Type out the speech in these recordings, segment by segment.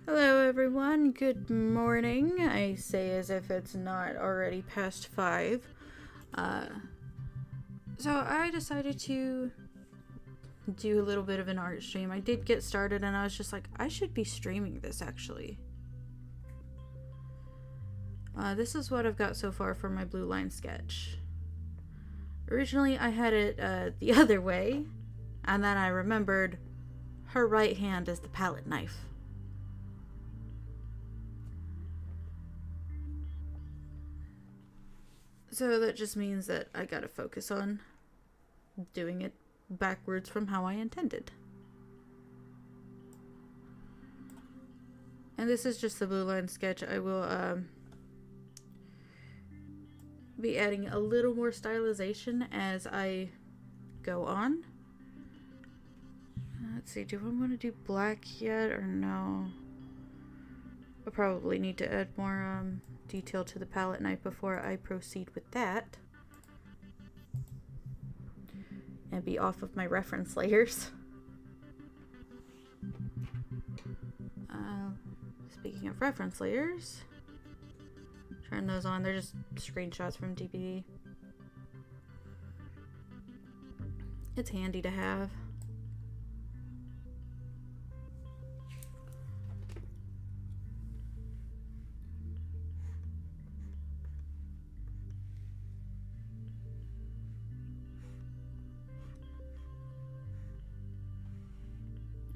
Hello everyone, good morning. I say as if it's not already past 5. So I decided to do a little bit of an art stream. I did get started and I was just like, I should be streaming this actually. This is what I've got so far for my blue line sketch. Originally I had it the other way, and then I remembered her right hand is the palette knife. So that just means that I gotta focus on doing it backwards from how I intended. And this is just the blue line sketch. I will be adding a little more stylization as I go on. Let's see, do I want to do black yet or no? I'll probably need to add more detail to the palette knife before I proceed with that. And be off of my reference layers. Speaking of reference layers, turn those on. They're just screenshots from DBD. It's handy to have.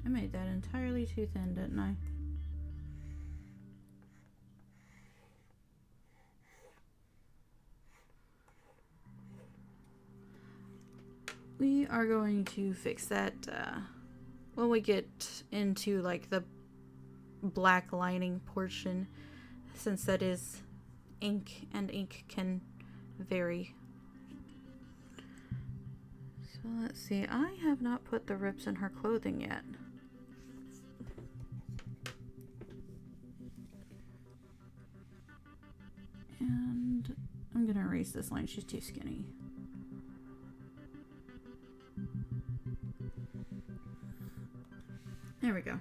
I made that entirely too thin, didn't I? We are going to fix that when we get into like the black lining portion, since that is ink and ink can vary. So let's see, I have not put the rips in her clothing yet. And I'm gonna erase this line, she's too skinny. There we go.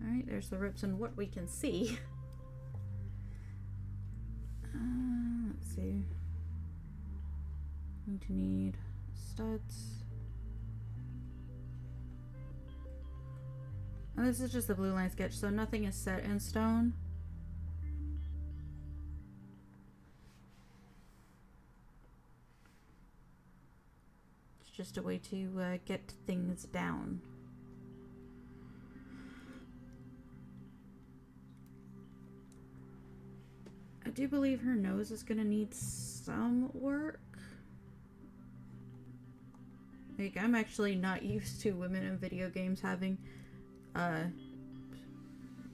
Alright, there's the rips and what we can see. Let's see. Going to need studs. And this is just a blue line sketch, so nothing is set in stone. It's just a way to get things down. I do believe her nose is gonna need some work. Like, I'm actually not used to women in video games having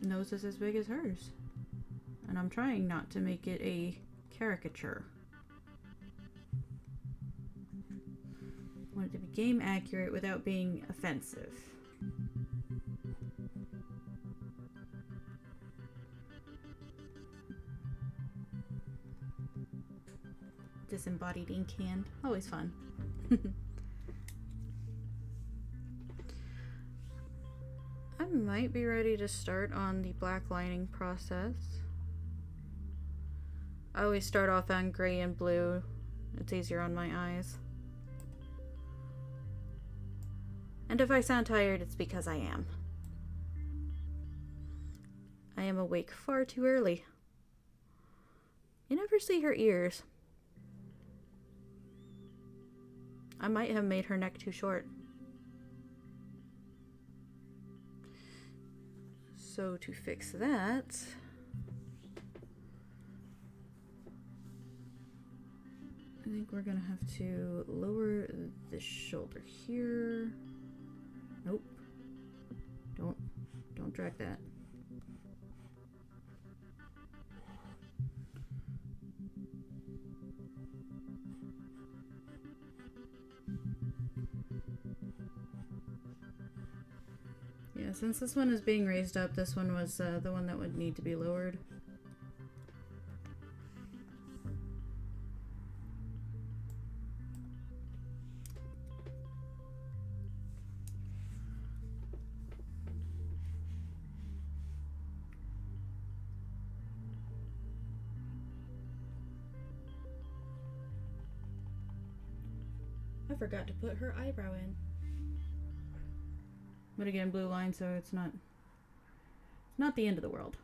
noses as big as hers. And I'm trying not to make it a caricature. I want it to be game accurate without being offensive. Disembodied ink hand. Always fun. I might be ready to start on the black lining process. I always start off on gray and blue. It's easier on my eyes. And if I sound tired, it's because I am. I am awake far too early. You never see her ears. I might have made her neck too short. So to fix that, I think we're gonna have to lower the shoulder here. Nope. Don't drag that. Yeah, since this one is being raised up, this one was the one that would need to be lowered. I forgot to put her eyebrow in. But again, blue line, so it's not the end of the world.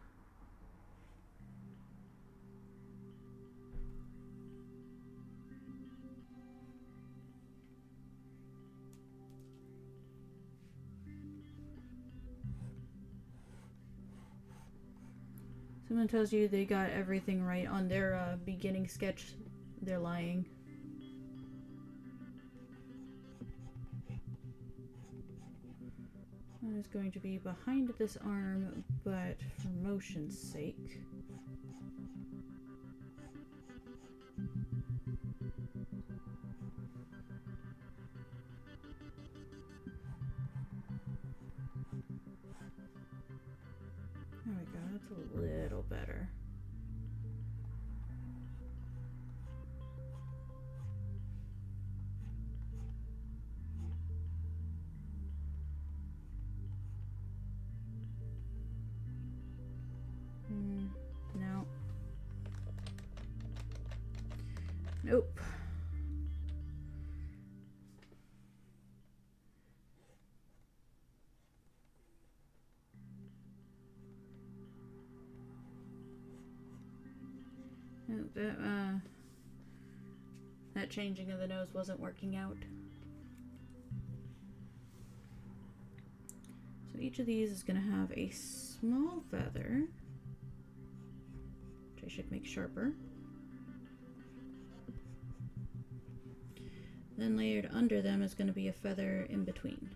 Someone tells you they got everything right on their beginning sketch, they're lying. One is going to be behind this arm, but for motion's sake. There we go, that's a little better. No. Nope. That changing of the nose wasn't working out. So each of these is going to have a small feather, which I should make sharper. Then layered under them is going to be a feather in between.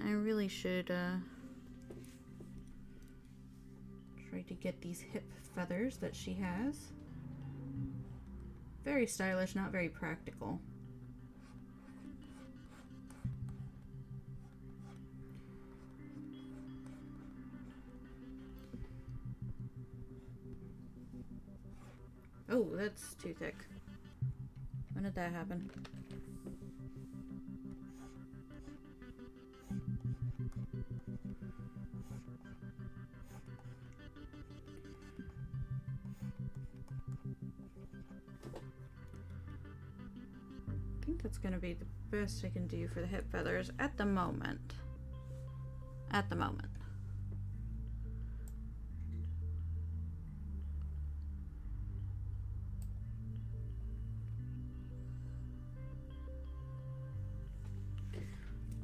I really should try to get these hip feathers that she has. Very stylish, not very practical. Oh, that's too thick. When did that happen? I think that's going to be the best I can do for the hip feathers at the moment. At the moment.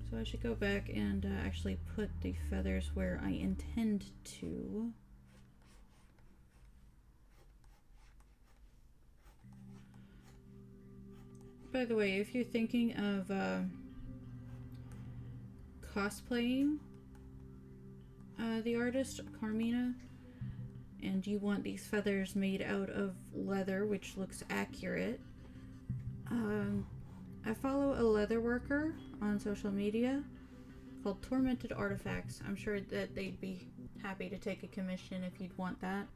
So I should go back and actually put the feathers where I intend to. By the way, if you're thinking of cosplaying the artist Carmina, and you want these feathers made out of leather, which looks accurate, I follow a leather worker on social media called Tormented Artifacts. I'm sure that they'd be happy to take a commission if you'd want that.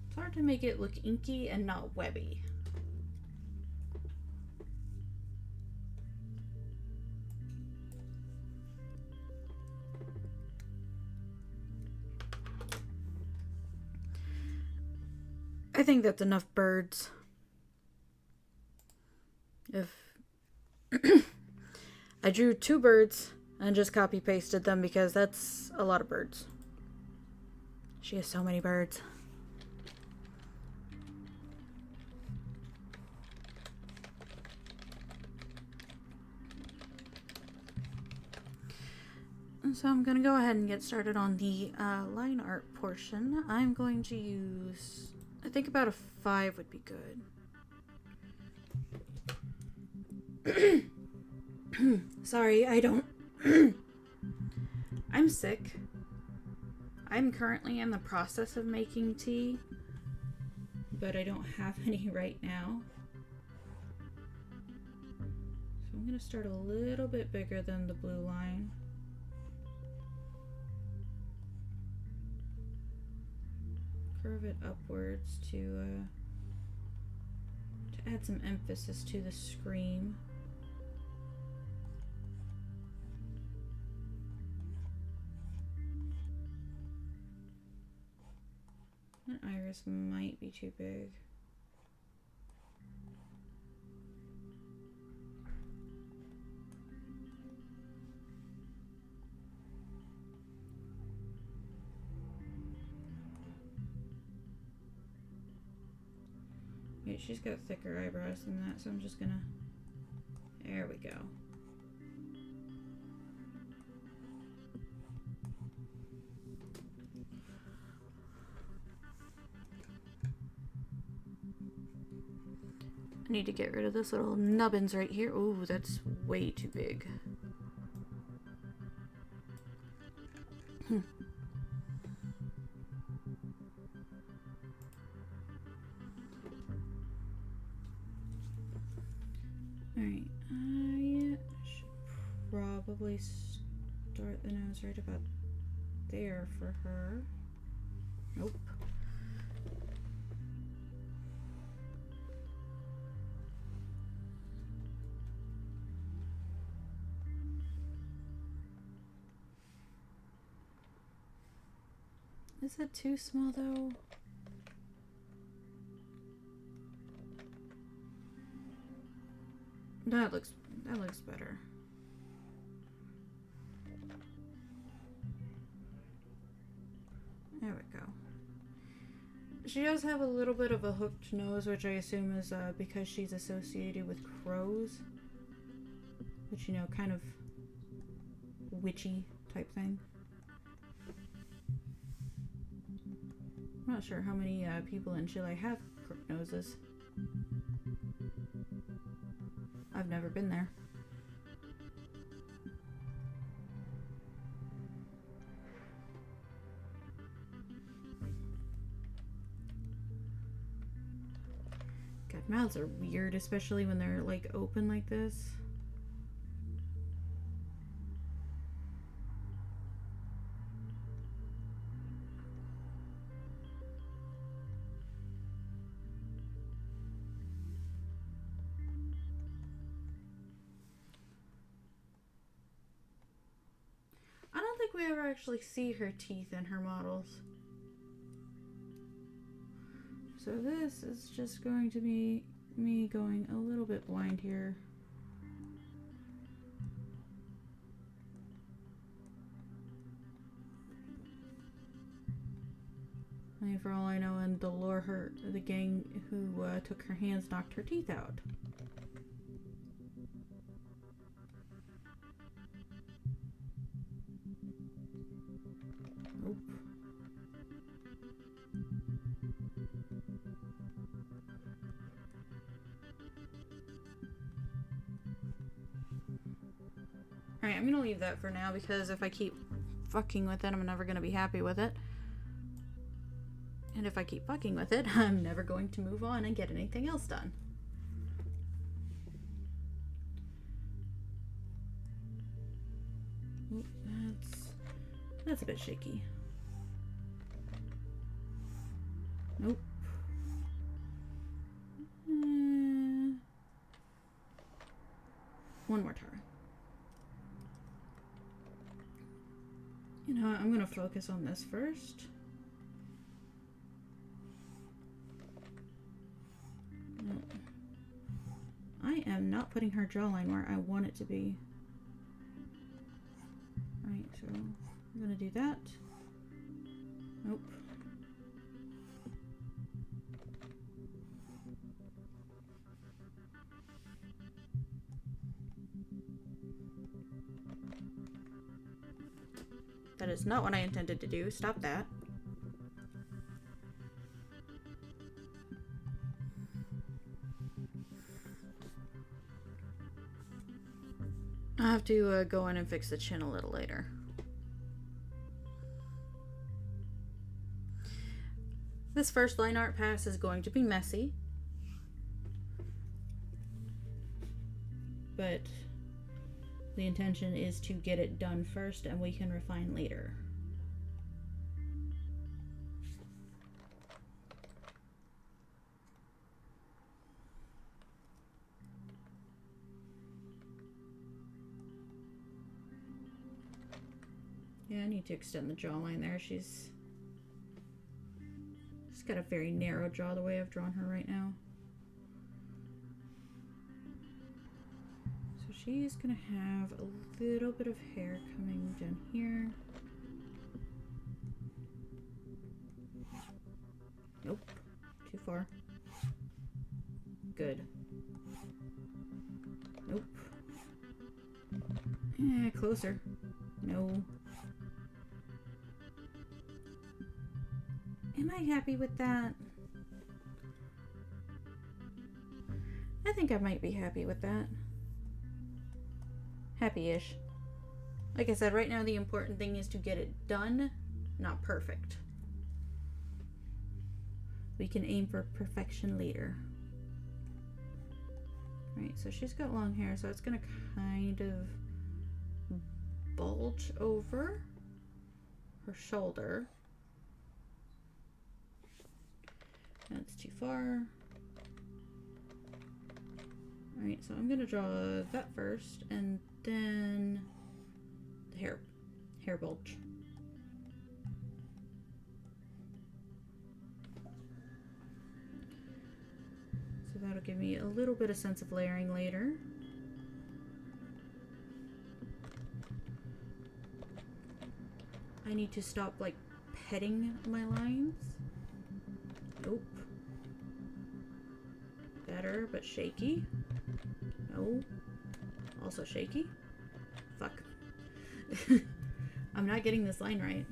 It's hard to make it look inky and not webby. I think that's enough birds. If I drew 2 birds and just copy pasted them because that's a lot of birds. She has so many birds. So I'm going to go ahead and get started on the line art portion. I'm going to use, I think about a 5 would be good. Sorry, I don't. I'm sick. I'm currently in the process of making tea, but I don't have any right now. So I'm going to start a little bit bigger than the blue line. Curve it upwards to add some emphasis to the scream. That iris might be too big. Wait, she's got thicker eyebrows than that, so I'm just gonna... There we go. I need to get rid of this little nubbins right here. Ooh, that's way too big. Alright, I should probably start the nose right about there for her. Nope. Is that too small though? That looks better. There we go. She does have a little bit of a hooked nose, which I assume is because she's associated with crows. Which, you know, kind of witchy type thing. I'm not sure how many people in Chile have crooked noses. I've never been there. God, mouths are weird, especially when they're like open like this. We ever actually see her teeth in her models. So this is just going to be me going a little bit blind here. I mean, for all I know, and the lure the gang who took her hands knocked her teeth out. Alright, I'm gonna leave that for now because if I keep fucking with it, I'm never gonna be happy with it. And if I keep fucking with it, I'm never going to move on and get anything else done. Ooh, that's a bit shaky. Nope. One more try. You know, I'm gonna focus on this first. No. I am not putting her jawline where I want it to be. Right, so I'm gonna do that. Nope. That is not what I intended to do. Stop that. I'll have to go in and fix the chin a little later. This first line art pass is going to be messy, but the intention is to get it done first and we can refine later. Yeah, I need to extend the jawline there. She's got a very narrow jaw the way I've drawn her right now. So she's gonna have a little bit of hair coming down here. Nope, too far. Good. Nope. Eh, closer. No. Am I happy with that? I think I might be happy with that. Happy-ish. Like I said, right now the important thing is to get it done, not perfect. We can aim for perfection later. Right, so she's got long hair, so it's gonna kind of bulge over her shoulder. That's too far. Alright, so I'm gonna draw that first and then the hair bulge. So that'll give me a little bit of sense of layering later. I need to stop like petting my lines. Nope. Better, but shaky. No. Also shaky. Fuck. I'm not getting this line right.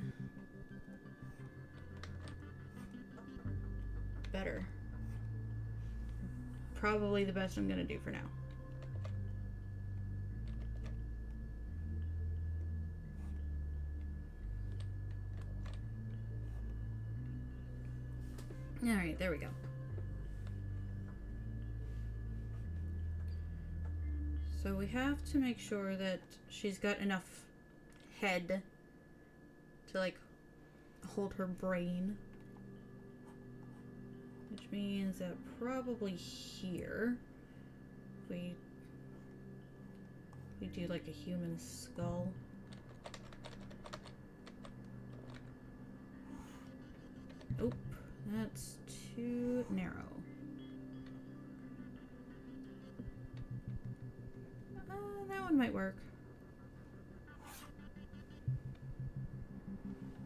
Better. Probably the best I'm gonna do for now. Alright, there we go. So we have to make sure that she's got enough head to like hold her brain. Which means that probably here we do like a human skull. Nope, that's too narrow. That one might work.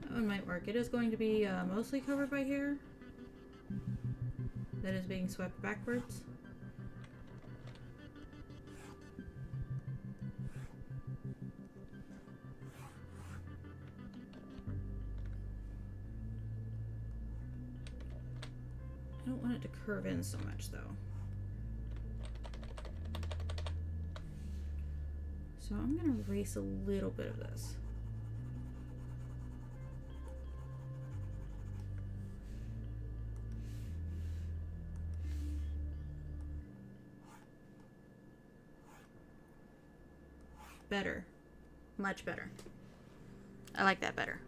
That one might work. It is going to be mostly covered by hair that is being swept backwards. I don't want it to curve in so much though. So I'm gonna erase a little bit of this. Better. Much better. I like that better.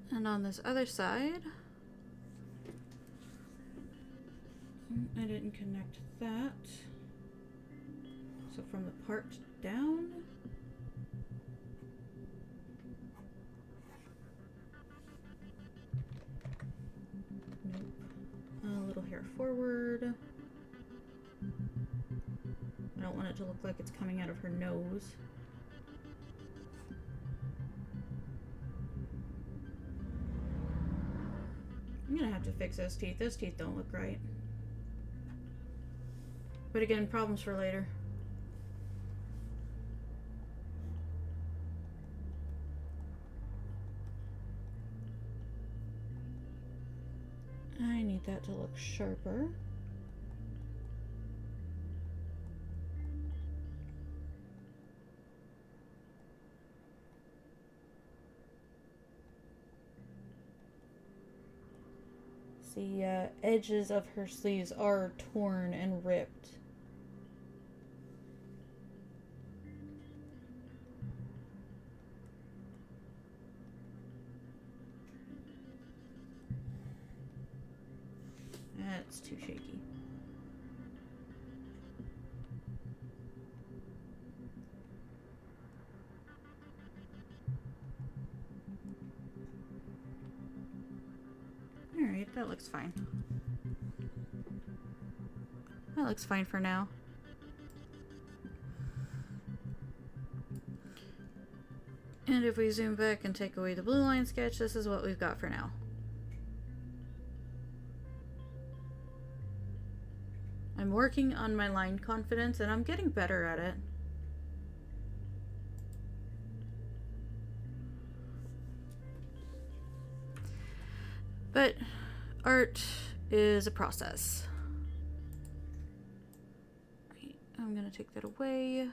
And on this other side, I didn't connect that. So from the part down, nope. A little hair forward. I don't want it to look like it's coming out of her nose. I'm gonna have to fix those teeth. Those teeth don't look right. But again, problems for later. I need that to look sharper. The edges of her sleeves are torn and ripped. That's too shaky. Alright, that looks fine. That looks fine for now. And if we zoom back and take away the blue line sketch, this is what we've got for now. I'm working on my line confidence and I'm getting better at it. But art is a process. Right, I'm gonna take that away.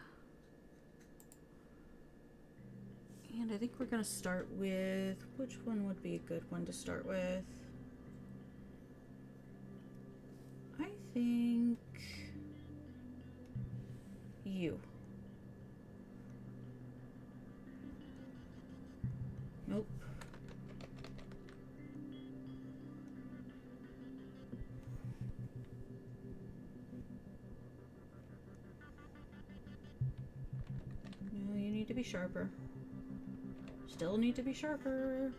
And I think we're gonna start with, which one would be a good one to start with? I think you. Nope. No, you need to be sharper. Still need to be sharper.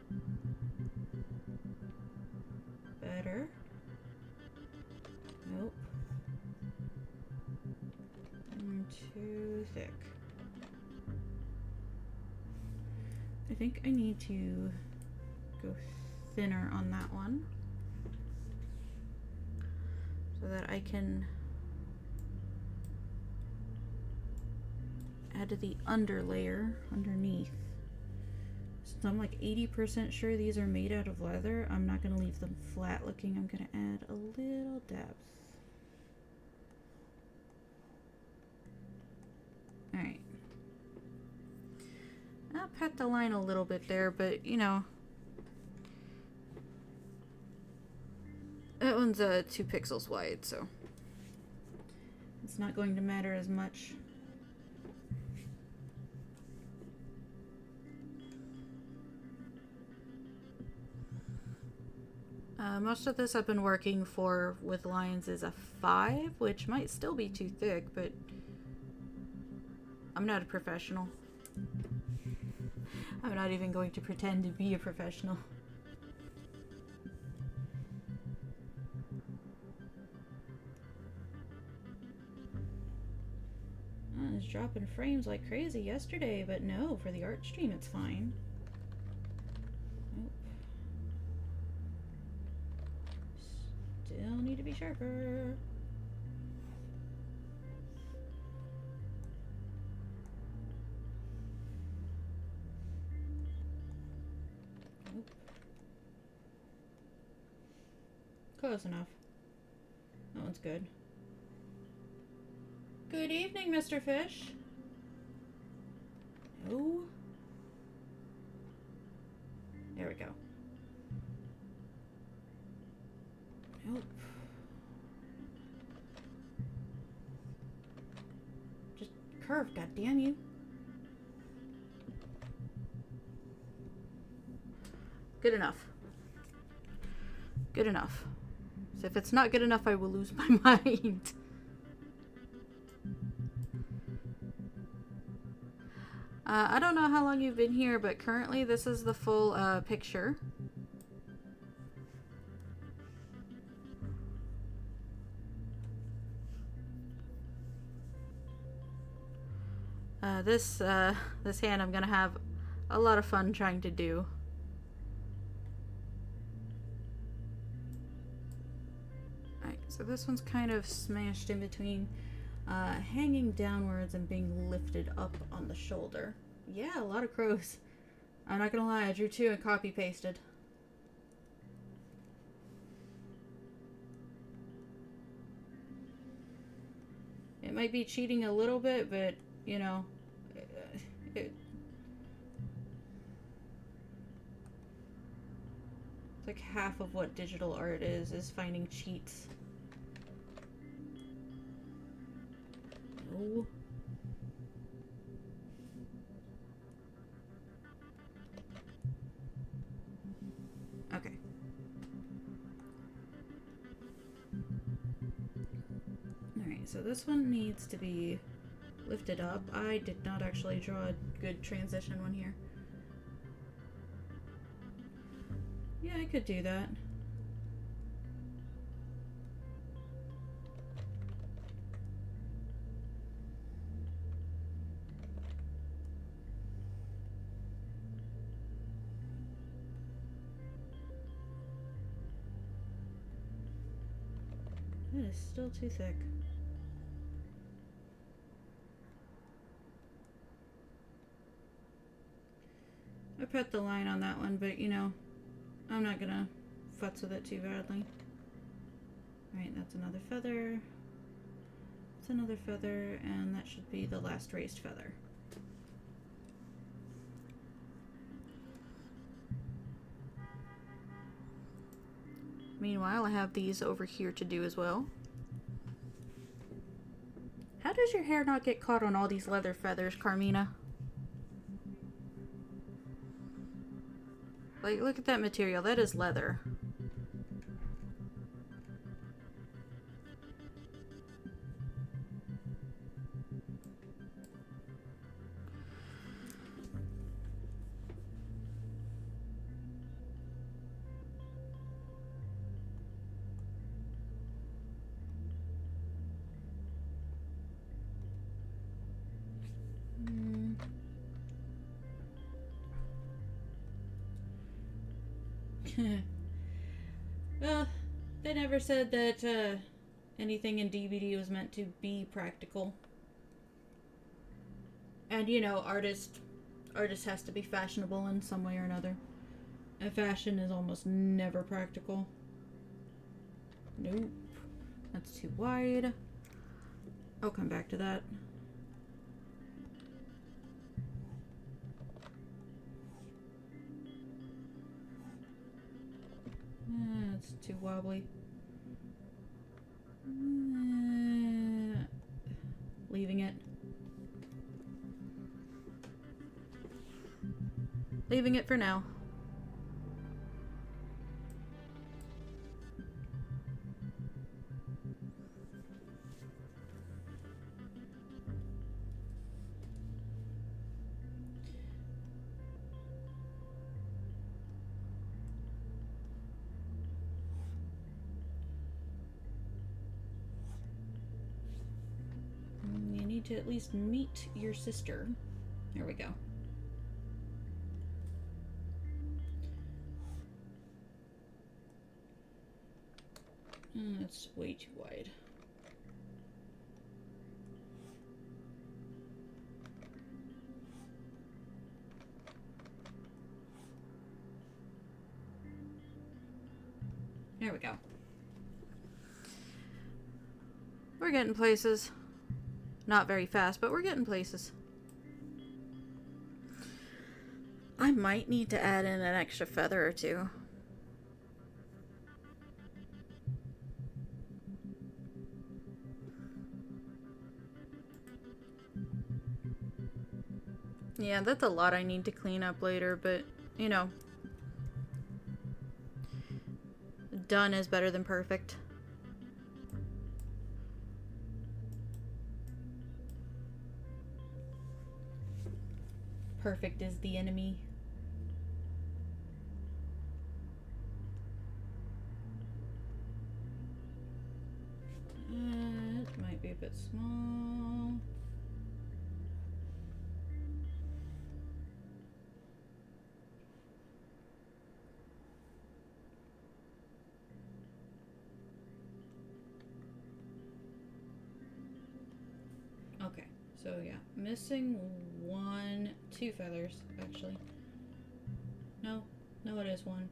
Better. Nope. Too thick. I think I need to go thinner on that one so that I can add the under layer underneath. So I'm like 80% sure these are made out of leather. I'm not going to leave them flat looking. I'm going to add a little depth. Alright. I'll pat the line a little bit there, but you know, that one's 2 pixels wide, so it's not going to matter as much. Most of this I've been working for with lines is a 5, which might still be too thick, but I'm not a professional. I'm not even going to pretend to be a professional. I was dropping frames like crazy yesterday, but no, for the art stream it's fine. Nope. Still need to be sharper. Close enough. That one's good. Good evening, Mr. Fish. No. There we go. Nope. Just curve, goddamn you. Good enough. Good enough. So if it's not good enough, I will lose my mind. I don't know how long you've been here, but currently this is the full picture. This hand I'm gonna have a lot of fun trying to do. Alright, so this one's kind of smashed in between hanging downwards and being lifted up on the shoulder. Yeah, a lot of crows. I'm not gonna lie, I drew two and copy pasted. It might be cheating a little bit, but you know, it's like half of what digital art is finding cheats. No. Okay. Alright, so this one needs to be lifted up. I did not actually draw a good transition one here. Yeah, I could do that. It is still too thick. I put the line on that one, but you know, I'm not gonna futz with it too badly. Alright, that's another feather. That's another feather, and that should be the last raised feather. Meanwhile, I have these over here to do as well. How does your hair not get caught on all these leather feathers, Carmina? Like, look at that material. That is leather. Well, they never said that anything in DBD was meant to be practical. And you know, artist has to be fashionable in some way or another. And fashion is almost never practical. Nope. That's too wide. I'll come back to that. It's too wobbly. Leaving it. Leaving it for now. You need to at least meet your sister. There we go. That's way too wide. There we go. we're getting places. Not very fast, but we're getting places. I might need to add in an extra feather or two. Yeah, that's a lot I need to clean up later, but, you know. Done is better than perfect. Perfect is the enemy. It might be a bit small. Okay, so yeah, missing two feathers, actually. No, it is one.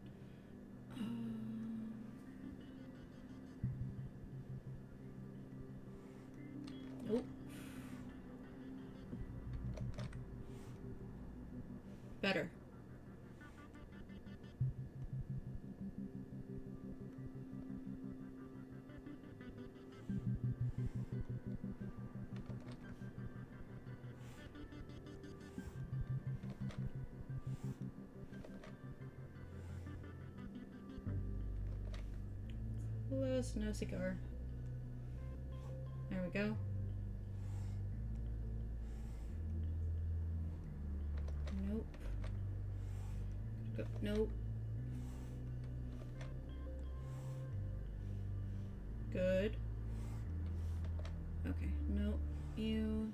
Oh. Better. Close, no cigar. There we go. Nope. Go. Nope. Good. Okay, nope. You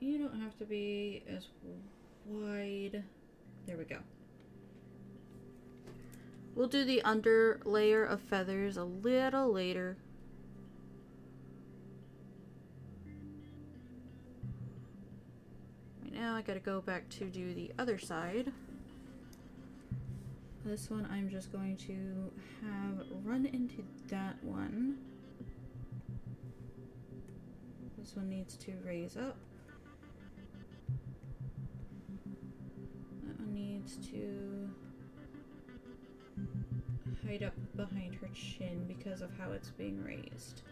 don't have to be as wide. There we go. We'll do the under layer of feathers a little later. Right now I gotta go back to do the other side. This one I'm just going to have run into that one. This one needs to raise up. That one needs to hide up behind her chin because of how it's being raised.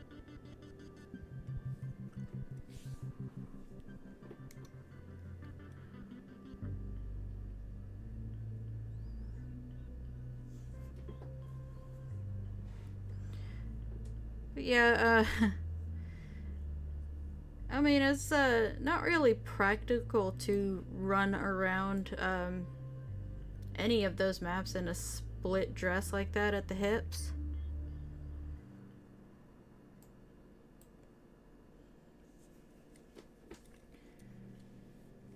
But yeah, I mean, it's not really practical to run around any of those maps in a split dress like that at the hips.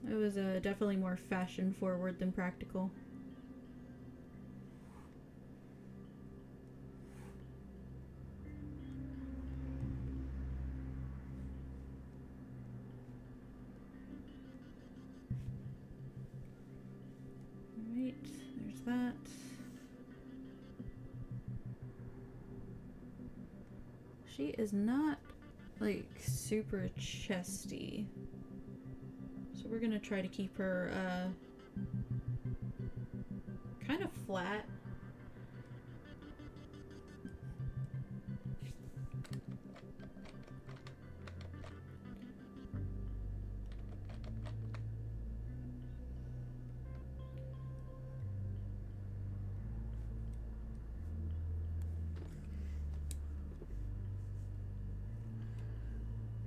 It was definitely more fashion forward than practical. Right, there's that. She is not like super chesty. So we're gonna try to keep her kind of flat.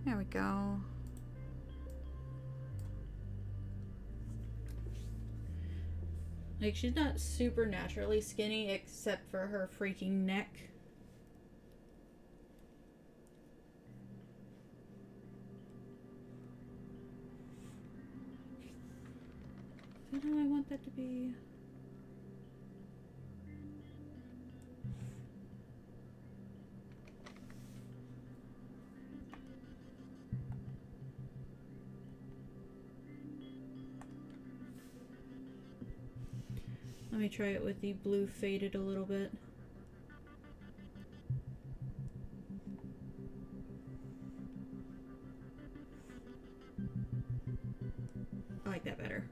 There we go. Like, she's not super naturally skinny except for her freaking neck. Is that how I want that to be? Let me try it with the blue faded a little bit. like that better.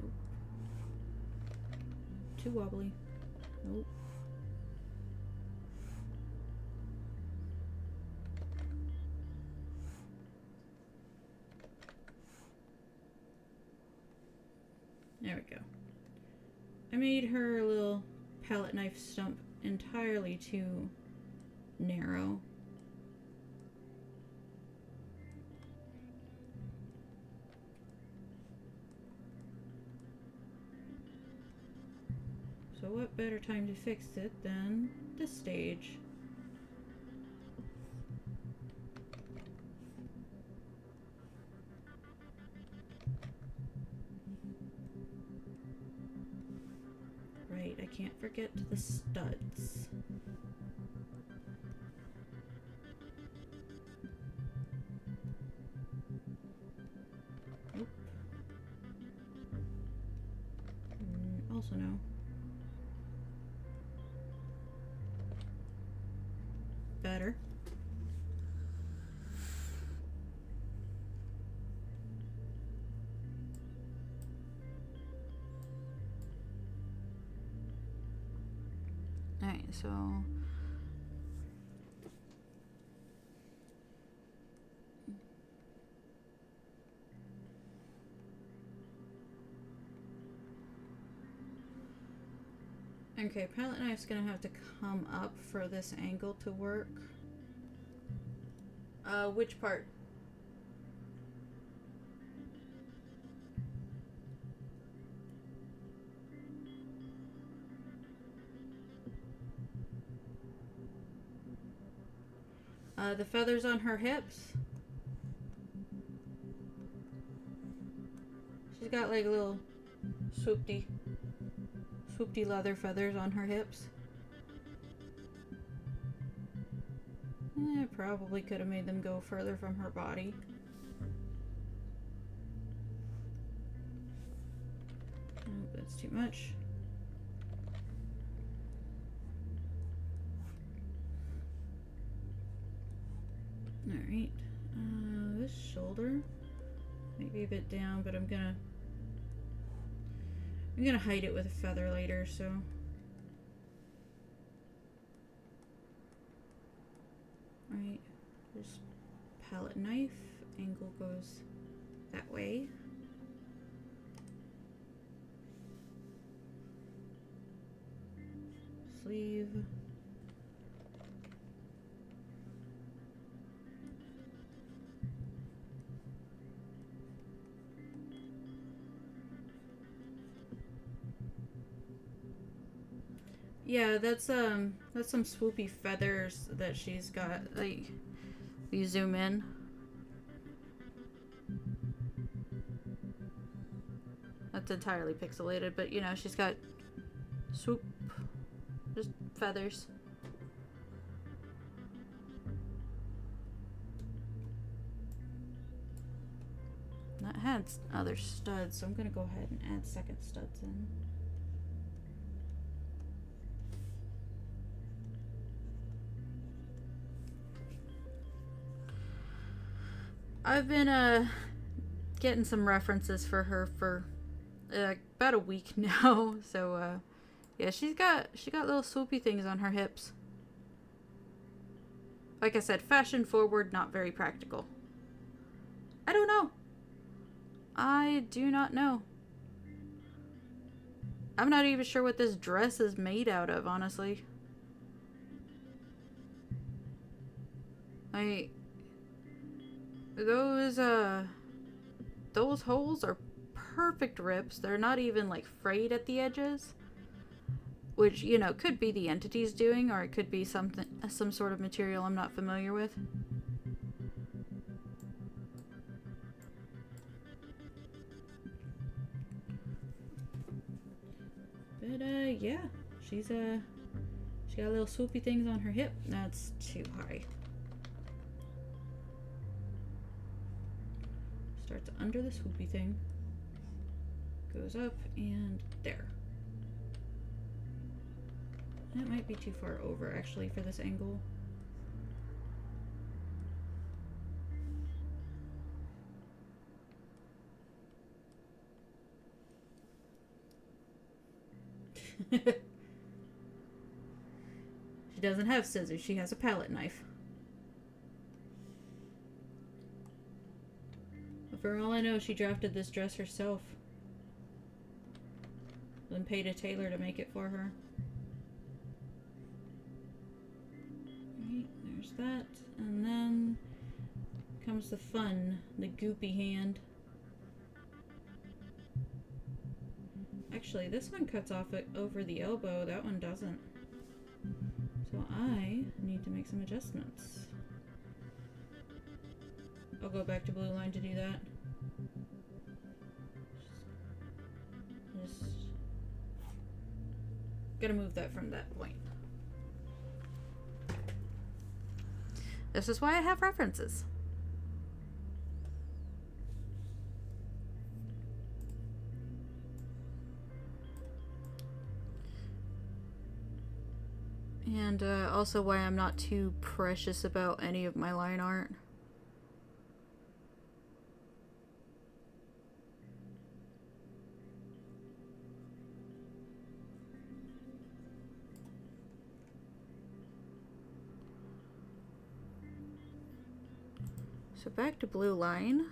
Nope. Too wobbly. Nope. There we go. I made her little palette knife stump entirely too narrow. So what better time to fix it than this stage? Right, I can't forget the studs. Oop. Also no. Better. Alright, so okay, palette knife's gonna have to come up for this angle to work. Which part? The feathers on her hips. She's got like little swoopty leather feathers on her hips. Probably could have made them go further from her body. Oh, that's too much. Alright. This shoulder might be a bit down, but I'm gonna hide it with a feather later, so. Alright, just palette knife, angle goes that way. Sleeve. Yeah, that's some swoopy feathers that she's got. Like, you zoom in. That's entirely pixelated, but you know, she's got swoop, just feathers. That had other studs, so I'm gonna go ahead and add second studs in. I've been getting some references for her for about a week now. So yeah, she got little swoopy things on her hips. Like I said, fashion forward, not very practical. I don't know. I do not know. I'm not even sure what this dress is made out of, honestly. Those holes are perfect rips. They're not even like frayed at the edges, which, you know, could be the entity's doing, or it could be some sort of material I'm not familiar with. But yeah, she got little swoopy things on her hip. That's too high. Starts under the swoopy thing. Goes up and there. That might be too far over actually for this angle. She doesn't have scissors, she has a palette knife. But for all I know, she drafted this dress herself. Then paid a tailor to make it for her. Right, there's that. And then comes the fun, the goopy hand. Actually, this one cuts off it over the elbow, that one doesn't. So I need to make some adjustments. I'll go back to blue line to do that. Just gotta move that from that point. This is why I have references. And also why I'm not too precious about any of my line art. So back to blue line.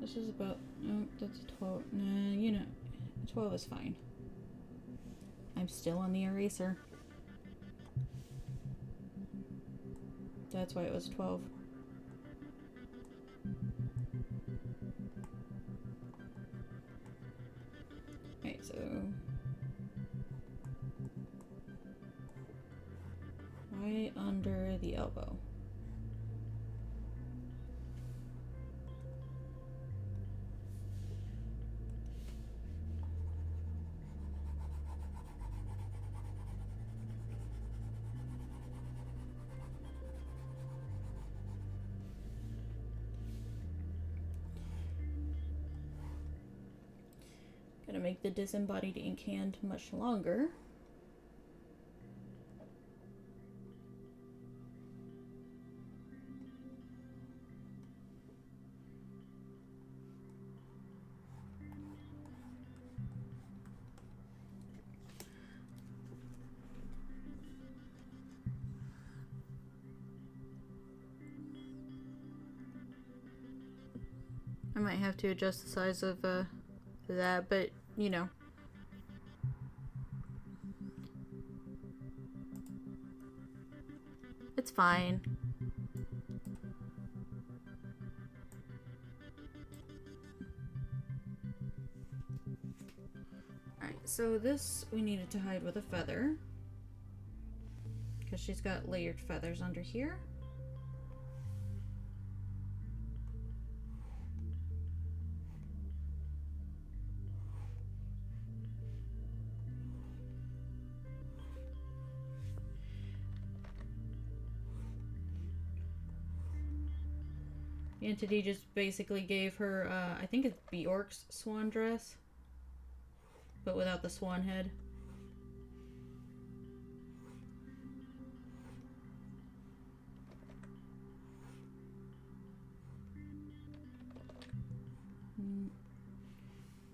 This is about, oh, that's 12. Nah, you know, 12 is fine. I'm still on the eraser. That's why it was 12. Okay, so right under the elbow. Gonna make the disembodied ink hand much longer. I might have to adjust the size of that, but you know. It's fine. Alright, so this we needed to hide with a feather. Because she's got layered feathers under here. Entity just basically gave her, I think it's Bjork's swan dress, but without the swan head.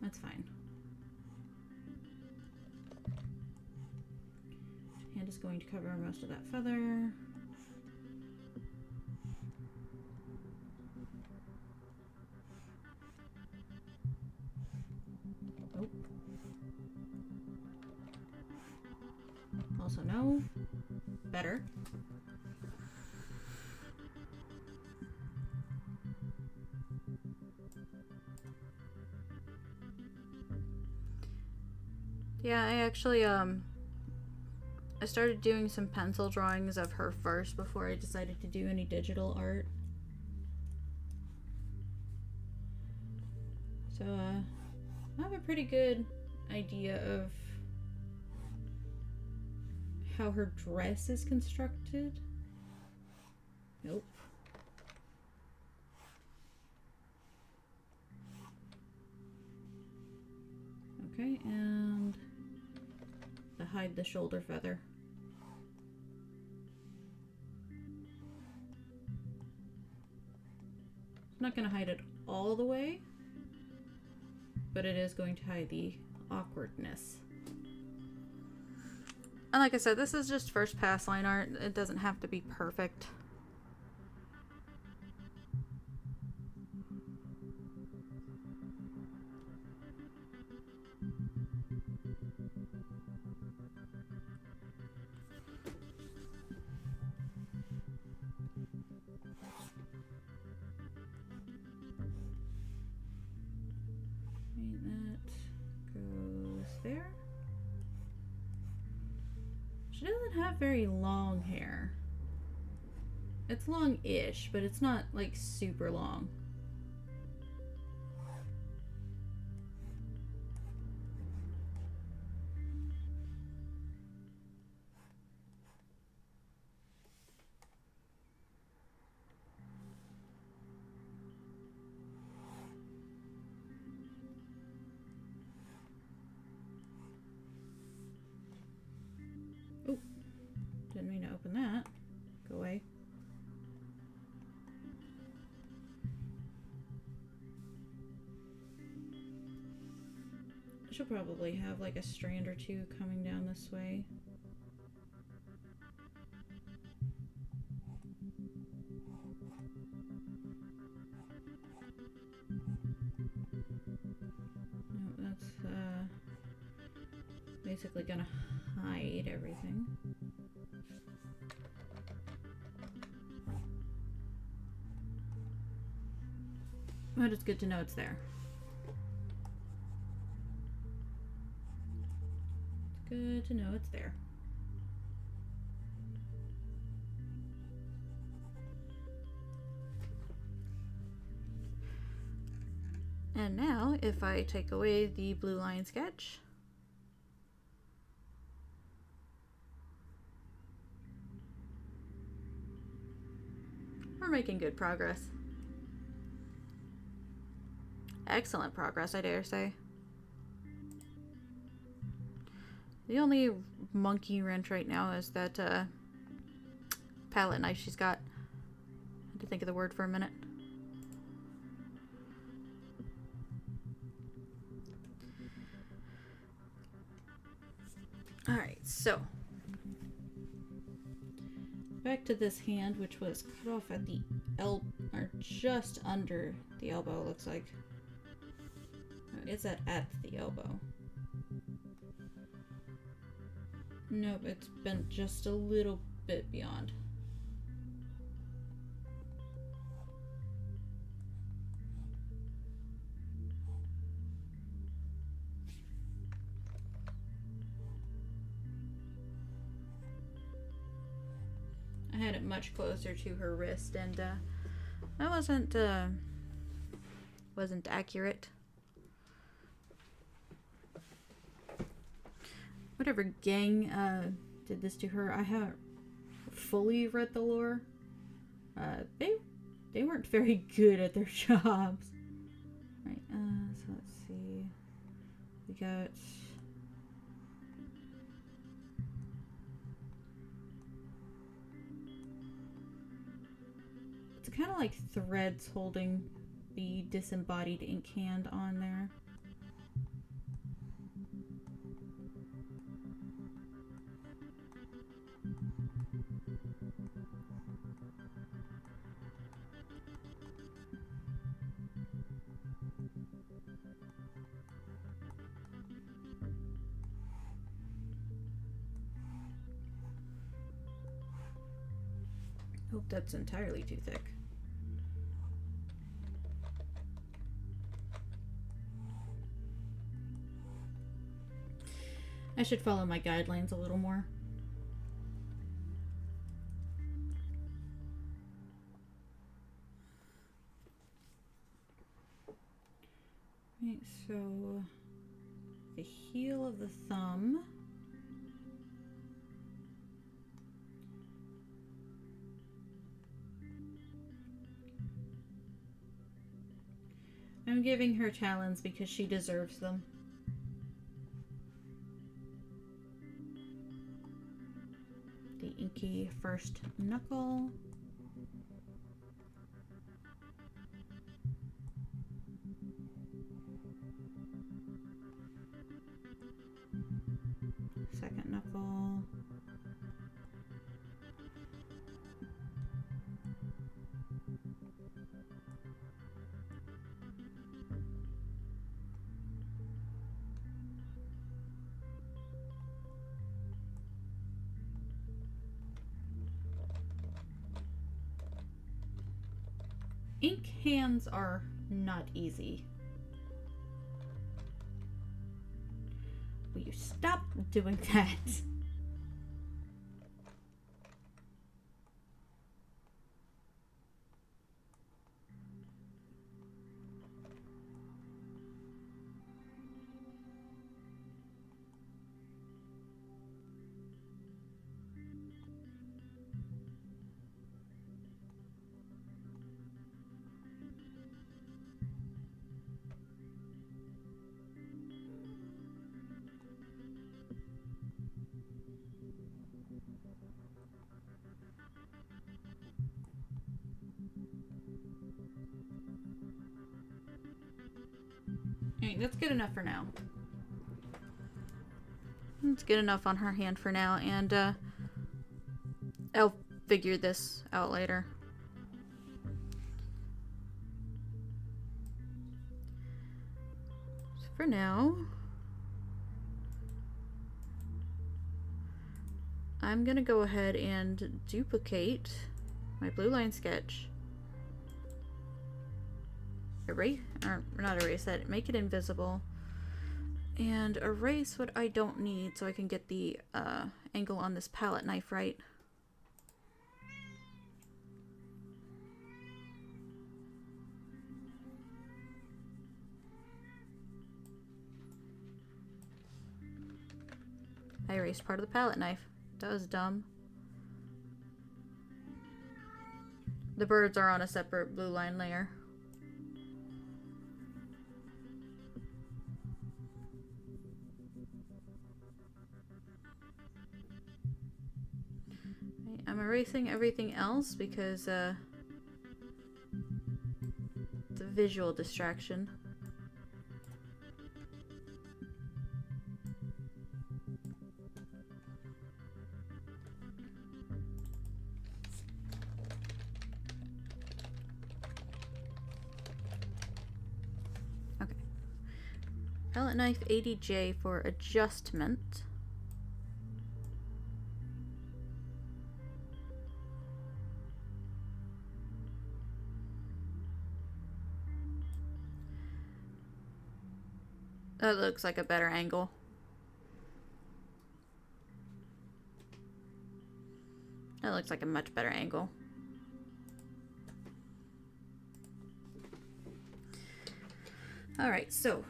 That's fine. Hand is going to cover most of that feather. Also no. Better. Yeah, I actually I started doing some pencil drawings of her first before I decided to do any digital art. So I have a pretty good idea of how her dress is constructed. Nope. Okay, and to hide the shoulder feather. I'm not going to hide it all the way, but it is going to hide the awkwardness. And like I said, this is just first pass line art. It doesn't have to be perfect. And that goes there. She doesn't have very long hair. It's long-ish, but it's not like super long. Oh, didn't mean to open that. Go away. She'll probably have like a strand or two coming down this way. No, that's basically gonna hide everything. But it's good to know it's there. It's good to know it's there. And now, if I take away the blue line sketch, we're making good progress. Excellent progress, I dare say. The only monkey wrench right now is that palette knife she's got. I had to think of the word for a minute. Alright, so back to this hand, which was cut off at the elbow, or just under the elbow, looks like. It's at the elbow. Nope, it's bent just a little bit beyond. I had it much closer to her wrist, and that wasn't accurate. Whatever gang did this to her, I haven't fully read the lore. They weren't very good at their jobs. Right, so let's see. We got it's kind of like threads holding the disembodied ink hand on there. Hope that's entirely too thick. I should follow my guidelines a little more. Right, so the heel of the thumb. I'm giving her talons because she deserves them. The inky first knuckle. Second knuckle. Ink hands are not easy. Will you stop doing that? Alright, that's good enough for now. It's good enough on her hand for now, and I'll figure this out later. So for now, I'm gonna go ahead and duplicate my blue line sketch. Erase, or not erase that, make it invisible. And erase what I don't need so I can get the angle on this palette knife right. I erased part of the palette knife. That was dumb. The birds are on a separate blue line layer. I'm erasing everything else because the visual distraction. Okay. Palette knife 80J for adjustment. That looks like a better angle. That looks like a much better angle. Alright, so.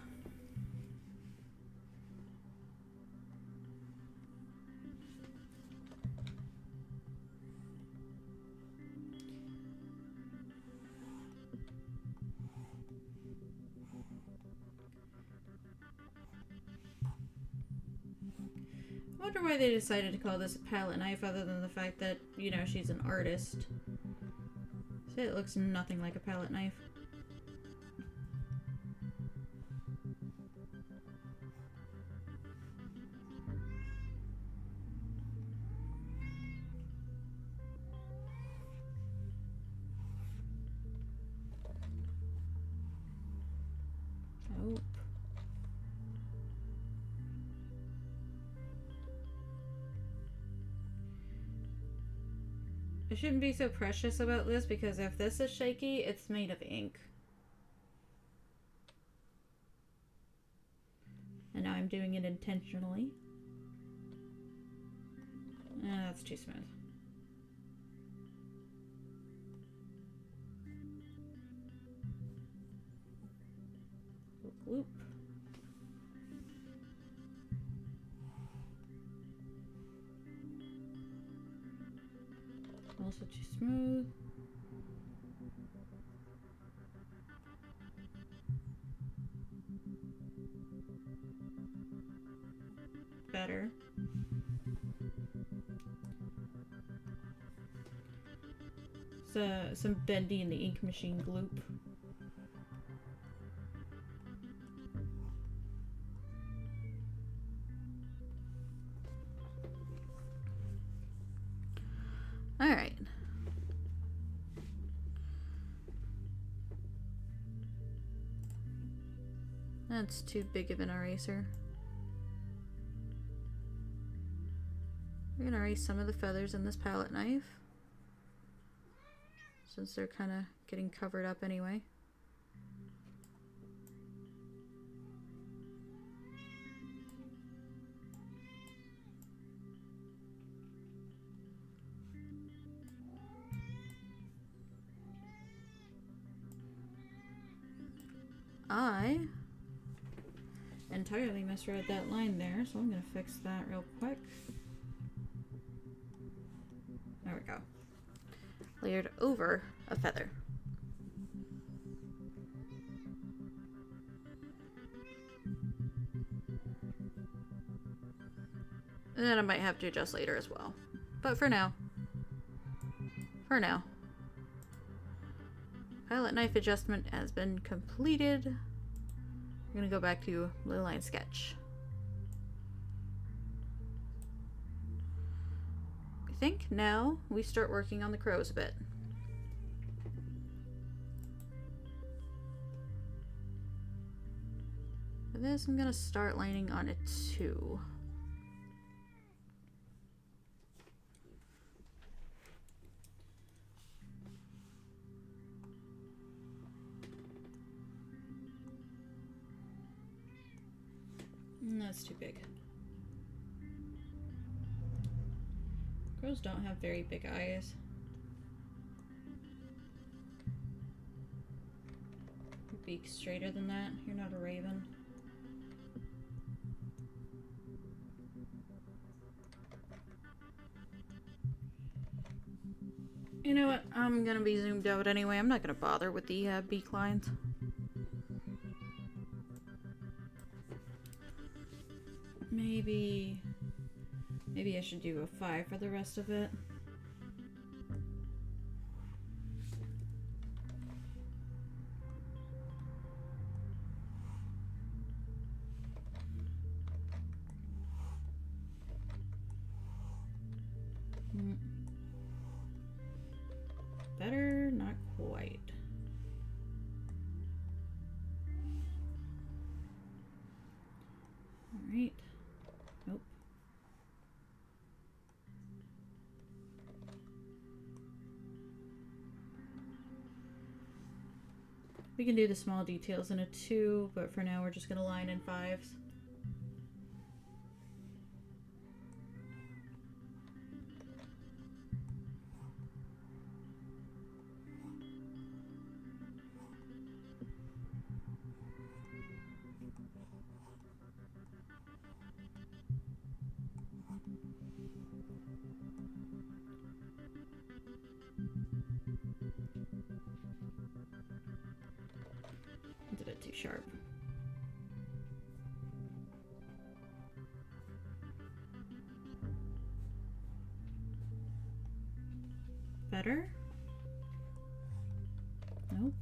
I wonder why they decided to call this a palette knife other than the fact that, you know, she's an artist. See, it looks nothing like a palette knife. Nope. I shouldn't be so precious about this because if this is shaky, it's made of ink. And now I'm doing it intentionally. That's too smooth. Whoop, whoop. Also too smooth. better. Some bendy in the ink machine gloop. Alright. That's too big of an eraser. We're gonna erase some of the feathers in this palette knife, since they're kind of getting covered up anyway. I entirely misread that line there, so I'm gonna fix that real quick. There we go. Layered over a feather. And then I might have to adjust later as well. But for now, palette knife adjustment has been completed. We're gonna go back to blue line sketch. I think now we start working on the crows a bit. For this, I'm gonna start lining on a 2. That's too big. Crows don't have very big eyes. Your beak's straighter than that. You're not a raven. You know what? I'm gonna be zoomed out anyway. I'm not gonna bother with the beak lines. Maybe I should do a 5 for the rest of it. Better, not quite. All right. Nope. We can do the small details in a 2, but for now we're just gonna line in 5s. Did it too sharp. Better? Nope.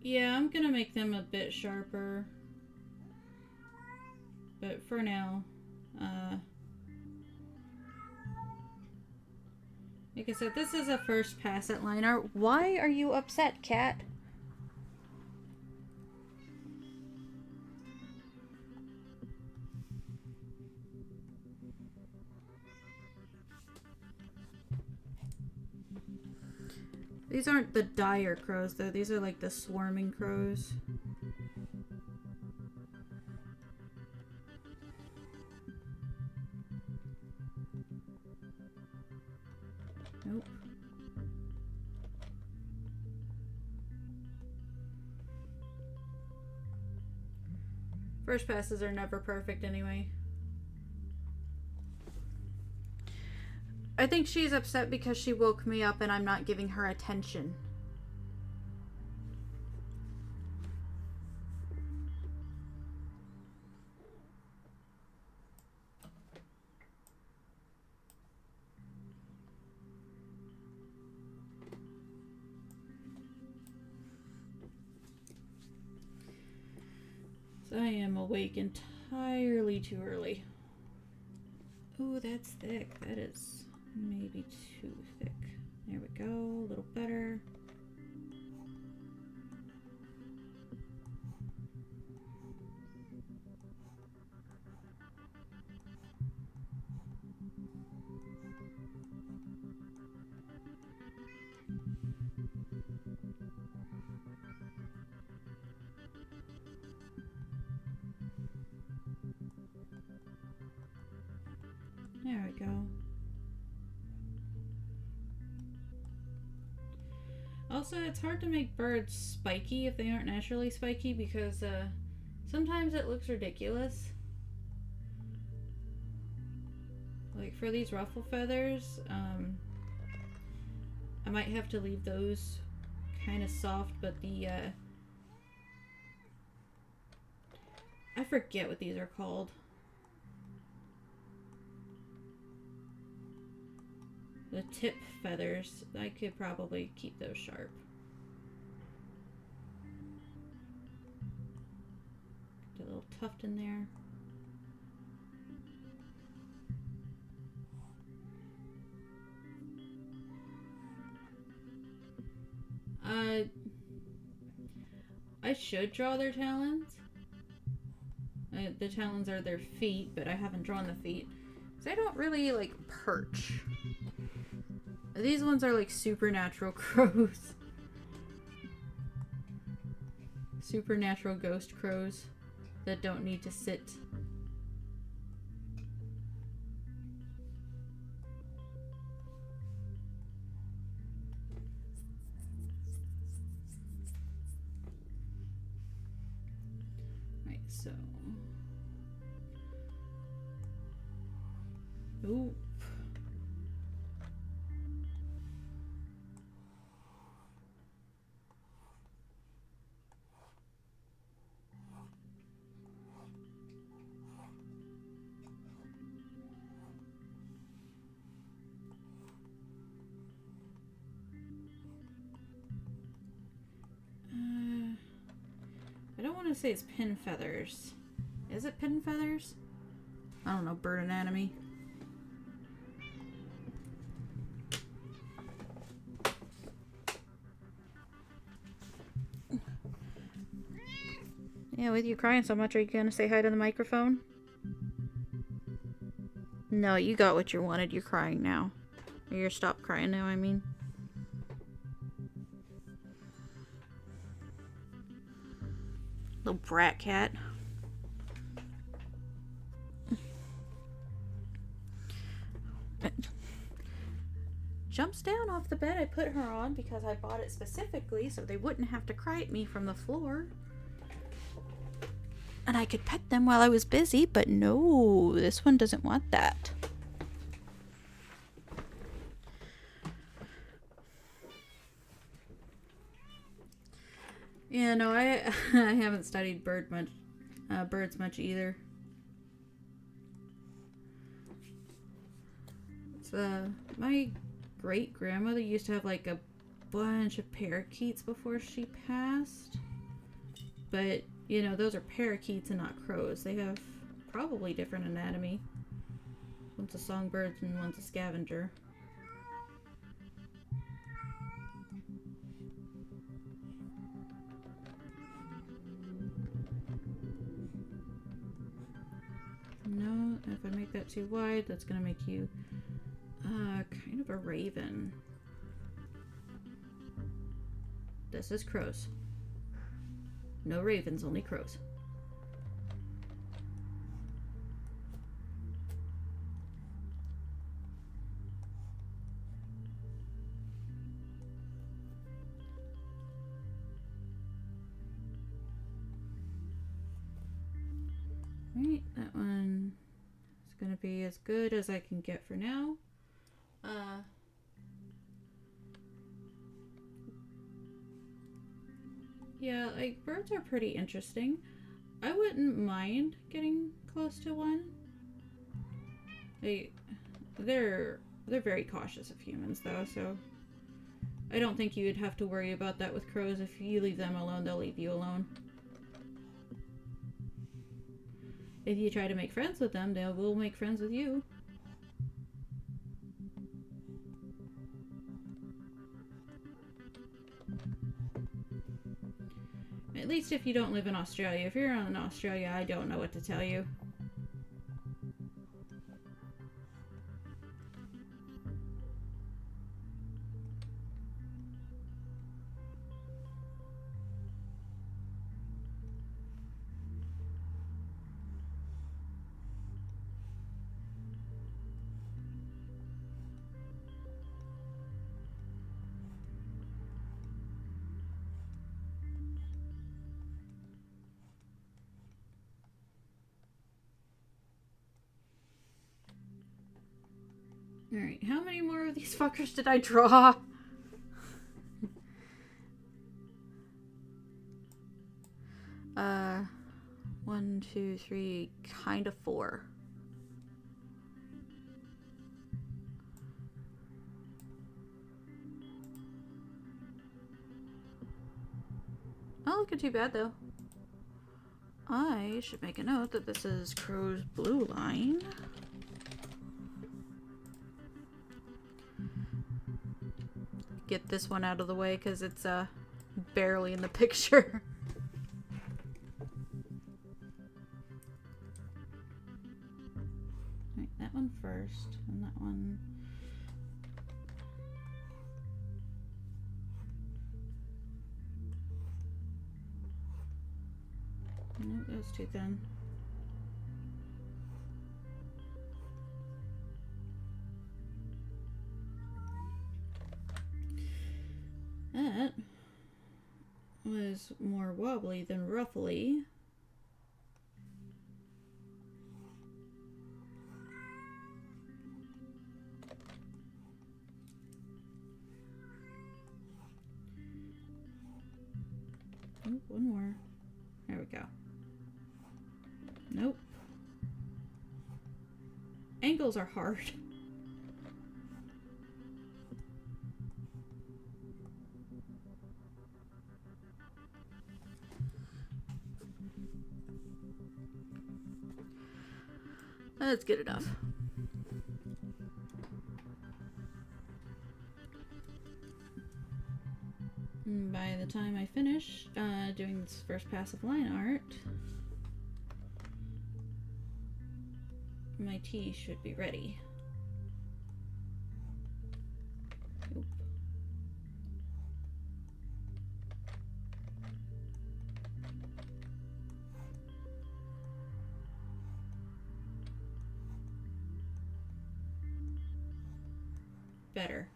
Yeah, I'm gonna make them a bit sharper. But for now, like I said, this is a first pass at line art. Why are you upset, cat? These aren't the dire crows, though. These are like the swarming crows. Nope. First passes are never perfect anyway. I think she's upset because she woke me up and I'm not giving her attention. So I am awake entirely too early. Ooh, that's thick. That is maybe too thick. There we go. A little better. There we go. Also, it's hard to make birds spiky if they aren't naturally spiky because sometimes it looks ridiculous. Like for these ruffle feathers, I might have to leave those kind of soft, but the I forget what these are called. The tip feathers, I could probably keep those sharp. Get a little tuft in there. I should draw their talons. The talons are their feet, but I haven't drawn the feet. They don't really like perch. These ones are like supernatural crows. Supernatural ghost crows that don't need to sit. Right, so. Ooh. I don't want to say it's pin feathers. Is it pin feathers? I don't know, bird anatomy. Yeah, with you crying so much, are you gonna say hi to the microphone? No, you got what you wanted. You're crying now. Or you're stop crying now, I mean. Little brat cat. Jumps down off the bed I put her on because I bought it specifically so they wouldn't have to cry at me from the floor. And I could pet them while I was busy, but no, this one doesn't want that. Yeah, no, I haven't studied birds much either. So, my great grandmother used to have like a bunch of parakeets before she passed. But, you know, those are parakeets and not crows. They have probably different anatomy. One's a songbird and one's a scavenger. No, if I make that too wide, that's gonna make you kind of a raven. This is crows. No ravens, only crows. Alright, that one is going to be as good as I can get for now. Yeah, like, birds are pretty interesting. I wouldn't mind getting close to one. They're very cautious of humans, though, so I don't think you'd have to worry about that with crows. If you leave them alone, they'll leave you alone. If you try to make friends with them, they will make friends with you. At least if you don't live in Australia. If you're in Australia, I don't know what to tell you. Alright, how many more of these fuckers did I draw? 1, 2, 3, kind of 4. Not looking too bad though. I should make a note that this is Crow's blue line. Get this one out of the way because it's barely in the picture. Right, that one first, and that one. Nope, that's too thin. That was more wobbly than ruffly. Oh, one more. There we go. Nope. Angles are hard. That's good enough. And by the time I finish doing this first pass of line art, my tea should be ready. Oop. Better.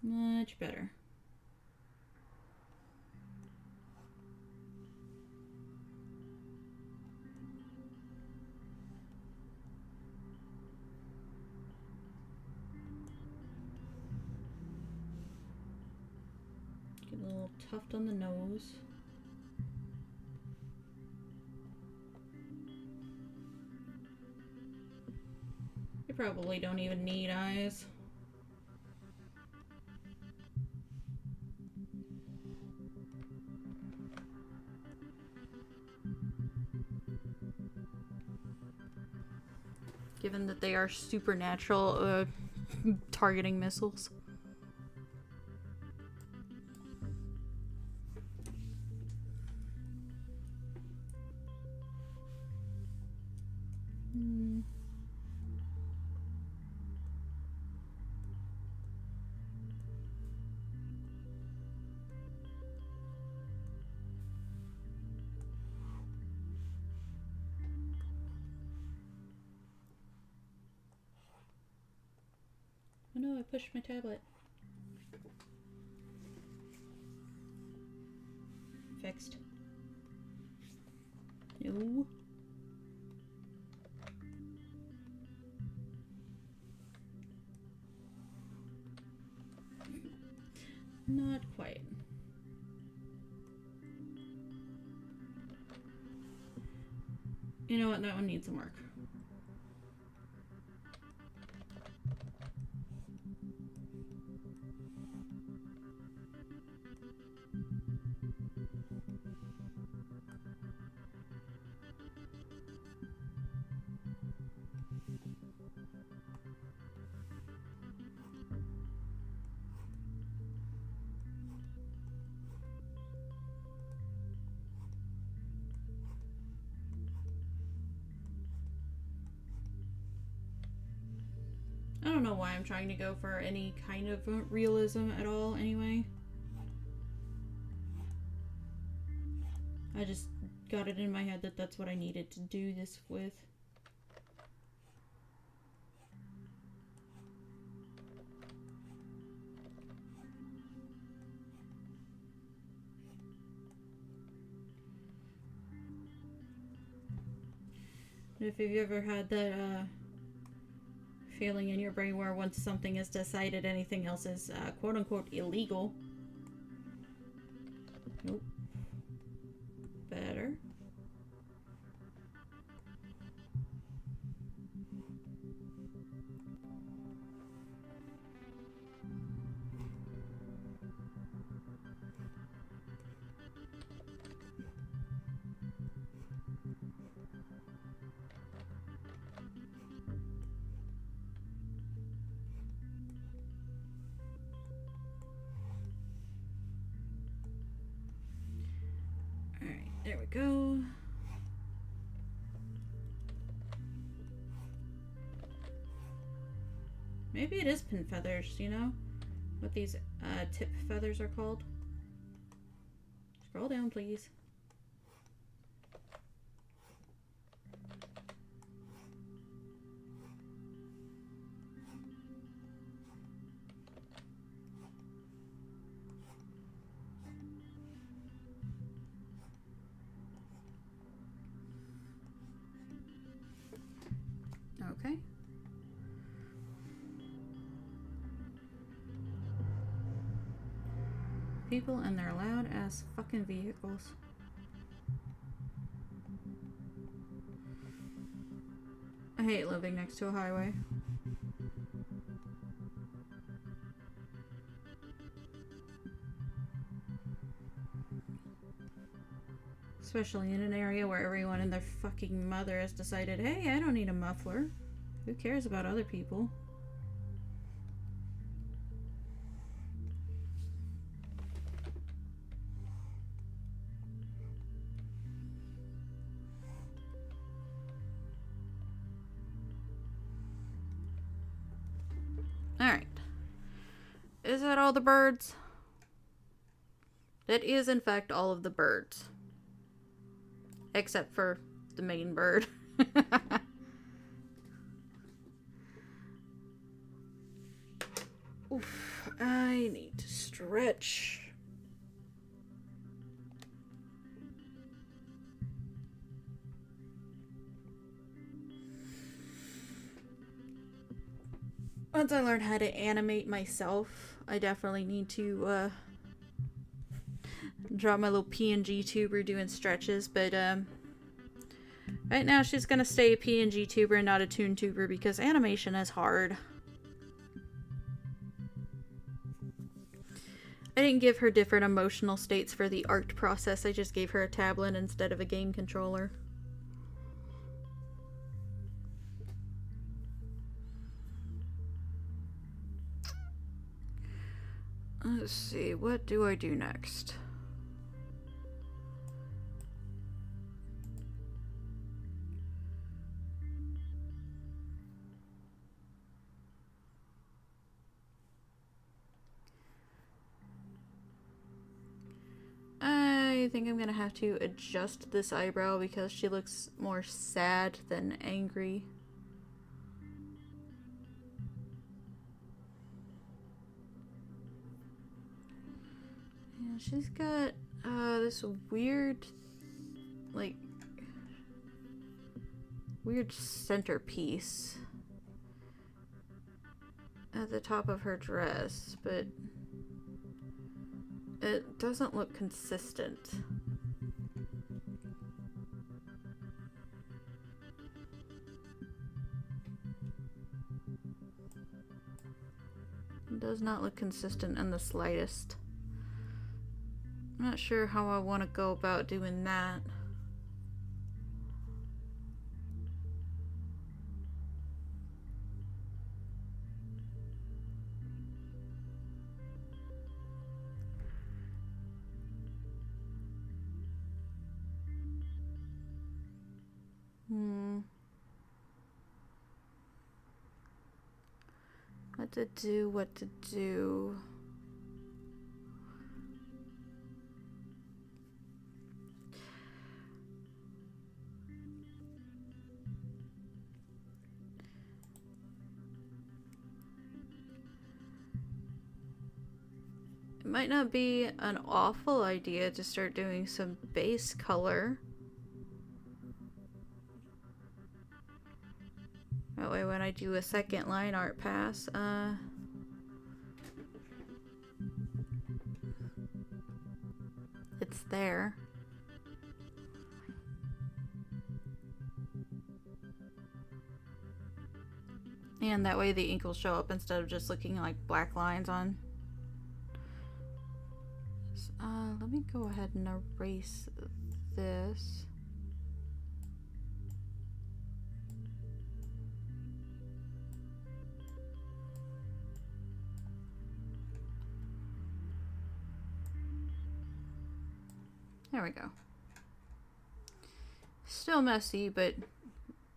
Much better. Get a little tuft on the nose. You probably don't even need eyes. Given that they are supernatural targeting missiles. Oh no, I pushed my tablet. Fixed. No. Not quite. You know what? That one needs some work. I don't know why I'm trying to go for any kind of realism at all anyway. I just got it in my head that that's what I needed to do this with. If you've ever had that feeling in your brain where once something is decided, anything else is quote-unquote illegal. Nope. Better. There we go. Maybe it is pin feathers, you know? What these tip feathers are called. Scroll down, please. Okay. People and their loud ass fucking vehicles. I hate living next to a highway. Especially in an area where everyone and their fucking mother has decided, hey, I don't need a muffler. Who cares about other people? Alright. Is that all the birds? That is, in fact, all of the birds. Except for the main bird. Oof, I need to stretch. Once I learn how to animate myself, I definitely need to draw my little PNG tuber doing stretches, but right now she's gonna stay a PNG tuber and not a toon tuber because animation is hard. I didn't give her different emotional states for the art process, I just gave her a tablet instead of a game controller. Let's see, what do I do next? I think I'm gonna have to adjust this eyebrow because she looks more sad than angry. Yeah, she's got this weird, like, weird centerpiece at the top of her dress, but It doesn't look consistent. It does not look consistent in the slightest. I'm not sure how I want to go about doing that. What to do. It might not be an awful idea to start doing some base color. That way when I do a second line art pass, it's there. And that way the ink will show up instead of just looking like black lines on. So, let me go ahead and erase this. There we go. Still messy, but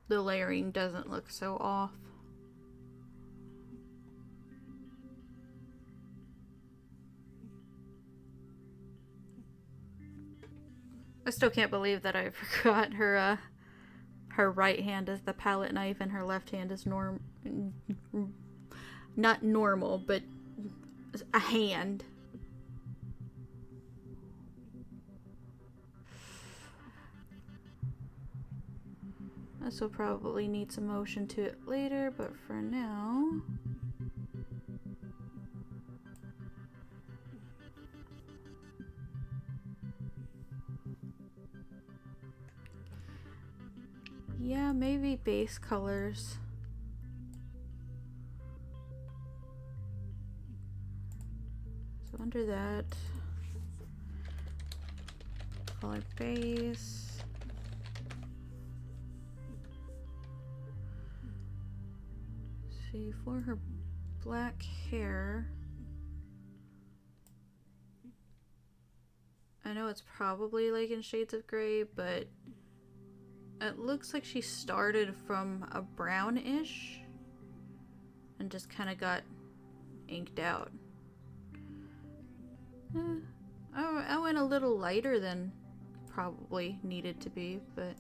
the layering doesn't look so off. I still can't believe that I forgot her right hand is the palette knife and her left hand is not normal, but a hand. This will probably need some motion to it later, but for now... yeah, maybe base colors. So under that, color base. See, for her black hair, I know it's probably like in shades of gray, but it looks like she started from a brownish and just kind of got inked out. I went a little lighter than probably needed to be, but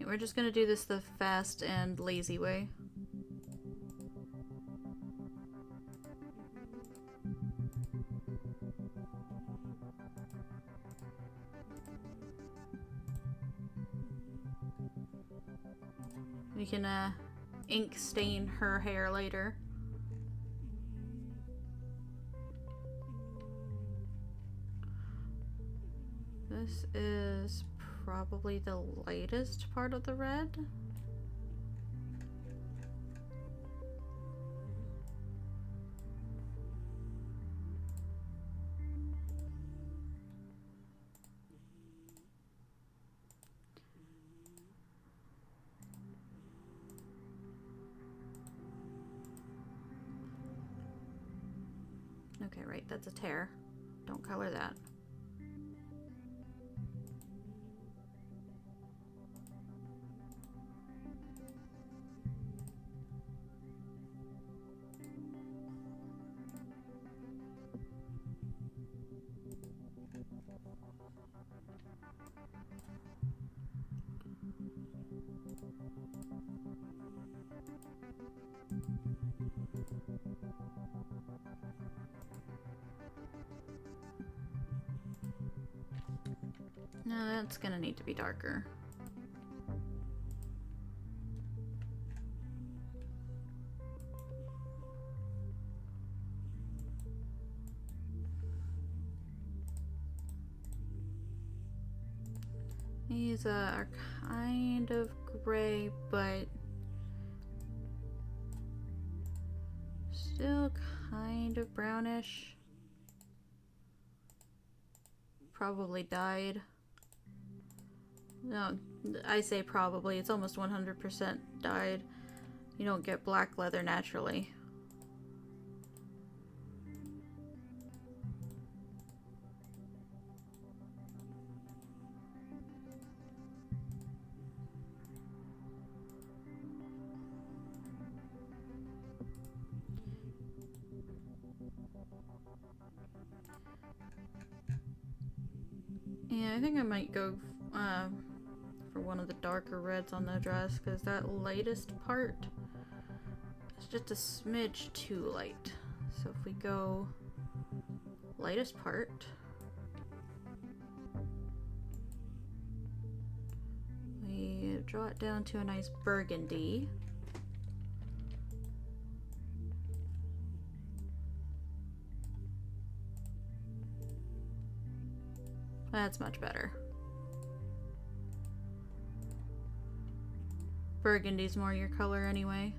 we're just gonna do this the fast and lazy way. We can ink stain her hair later. This is probably the lightest part of the red. Okay, right, that's a tear. Don't color that. No, that's gonna need to be darker. These are kind of gray, but still kind of brownish. Probably dyed. No, I say probably. It's almost 100% dyed. You don't get black leather naturally. Yeah, I think I might go for one of the darker reds on the dress, because that lightest part is just a smidge too light. So if we go lightest part, we draw it down to a nice burgundy. That's much better. Burgundy's more your color anyway.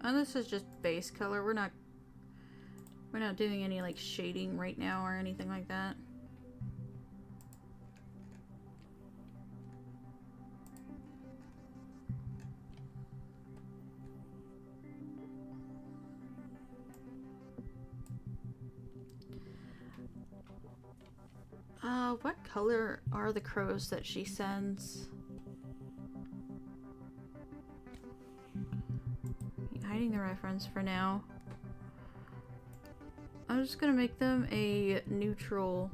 And this is just base color. We're not doing any like shading right now or anything like that. What color are the crows that she sends? Hiding the reference for now. I'm just gonna make them a neutral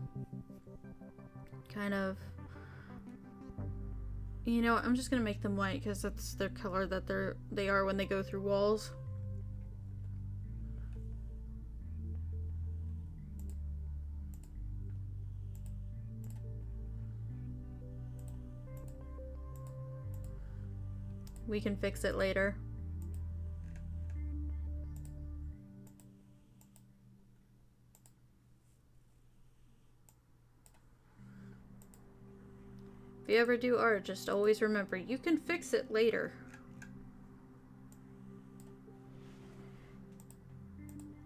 kind of, you know, I'm just gonna make them white because that's their color that they are when they go through walls. We can fix it later. If you ever do art, just always remember, you can fix it later.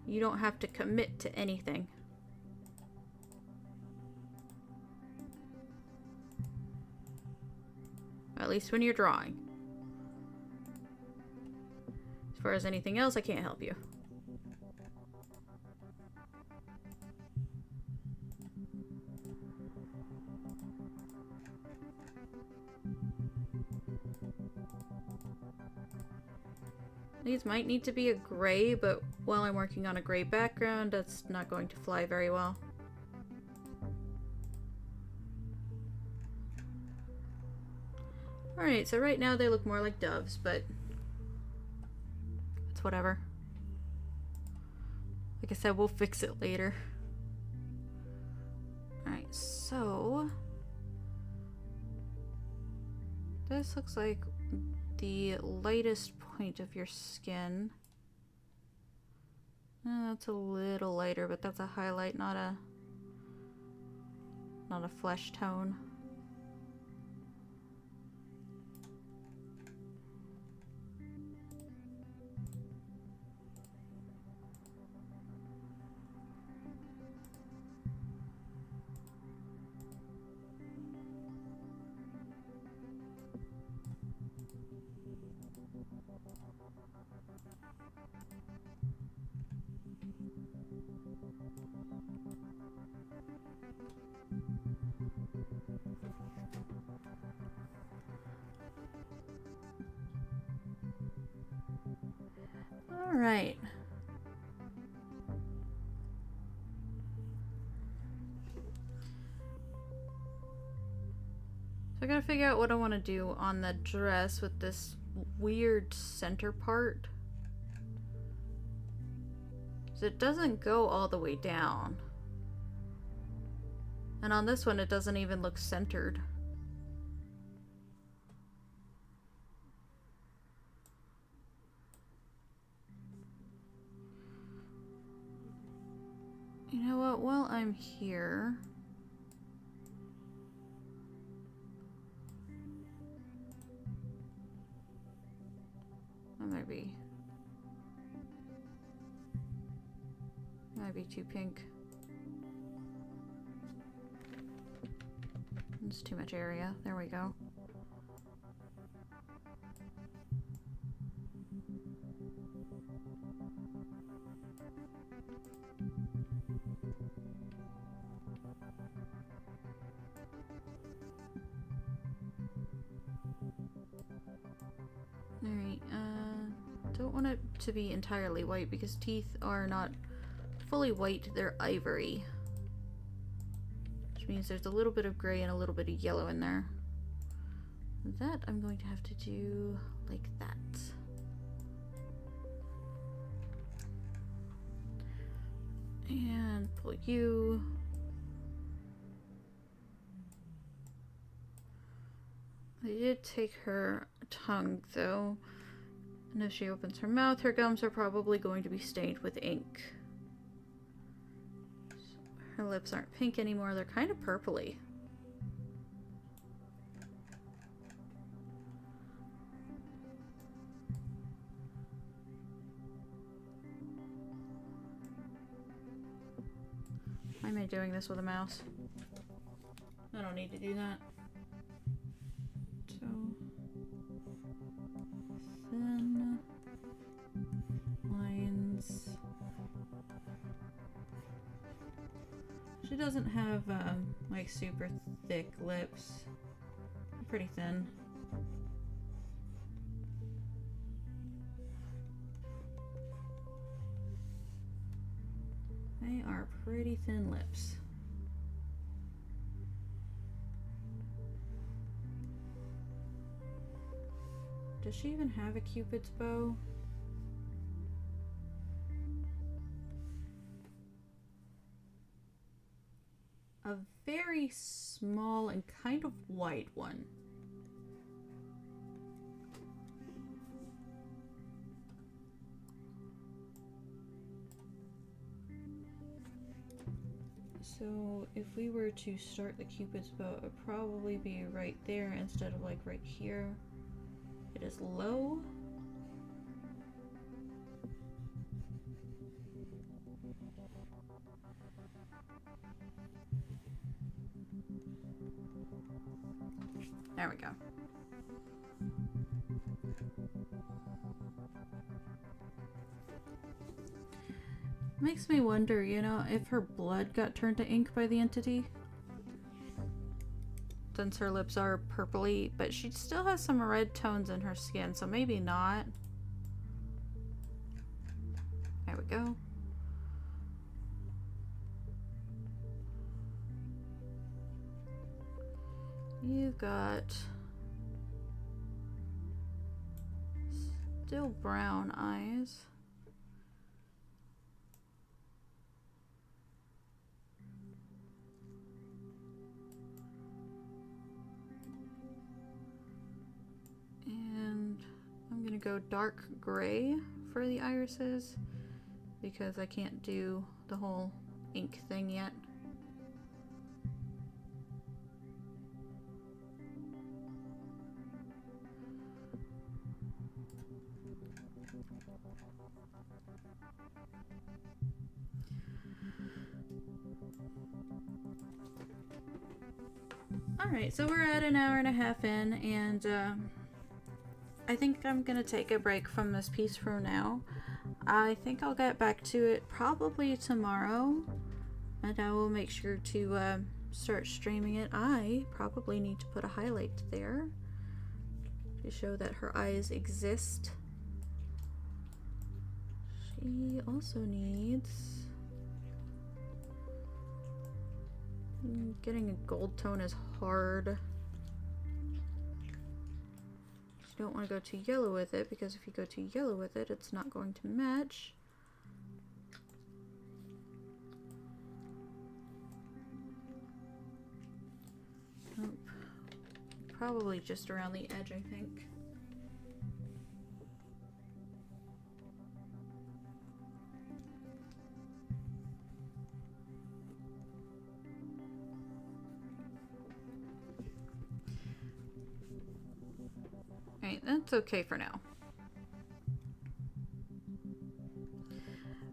You don't have to commit to anything. At least when you're drawing. As far as anything else, I can't help you. These might need to be a gray, but while I'm working on a gray background, that's not going to fly very well. Alright, so right now they look more like doves, but it's whatever. Like I said, we'll fix it later. Alright, so this looks like the lightest point of your skin. That's a little lighter, but that's a highlight, not a flesh tone. All right. So I gotta figure out what I want to do on the dress with this weird center part. So it doesn't go all the way down. And on this one, it doesn't even look centered. You know what? While I'm here, that might be too pink. It's too much area. There we go. Alright, don't want it to be entirely white because teeth are not fully white, they're ivory. Which means there's a little bit of gray and a little bit of yellow in there. That I'm going to have to do like that. And pull you. I did take her tongue though, and if she opens her mouth, her gums are probably going to be stained with ink. Her lips aren't pink anymore, they're kind of purpley. Why am I doing this with a mouse? I don't need to do that. So thin lines. She doesn't have like super thick lips. They're pretty thin. They are pretty thin lips. Does she even have a Cupid's bow? A very small and kind of wide one. So if we were to start the Cupid's bow, it would probably be right there instead of like right here. It is low. There we go. Makes me wonder, you know, if her blood got turned to ink by the entity. Since her lips are purpley, but she still has some red tones in her skin, so maybe not. There we go. You've got still brown eyes. And I'm gonna go dark gray for the irises because I can't do the whole ink thing yet. Alright, so we're at an hour and a half in, and I think I'm gonna take a break from this piece for now. I think I'll get back to it probably tomorrow, and I will make sure to start streaming it. I probably need to put a highlight there to show that her eyes exist. She also needs... Getting a gold tone is hard. You don't want to go too yellow with it, because if you go too yellow with it, it's not going to match. Nope. Probably just around the edge, I think. It's okay for now.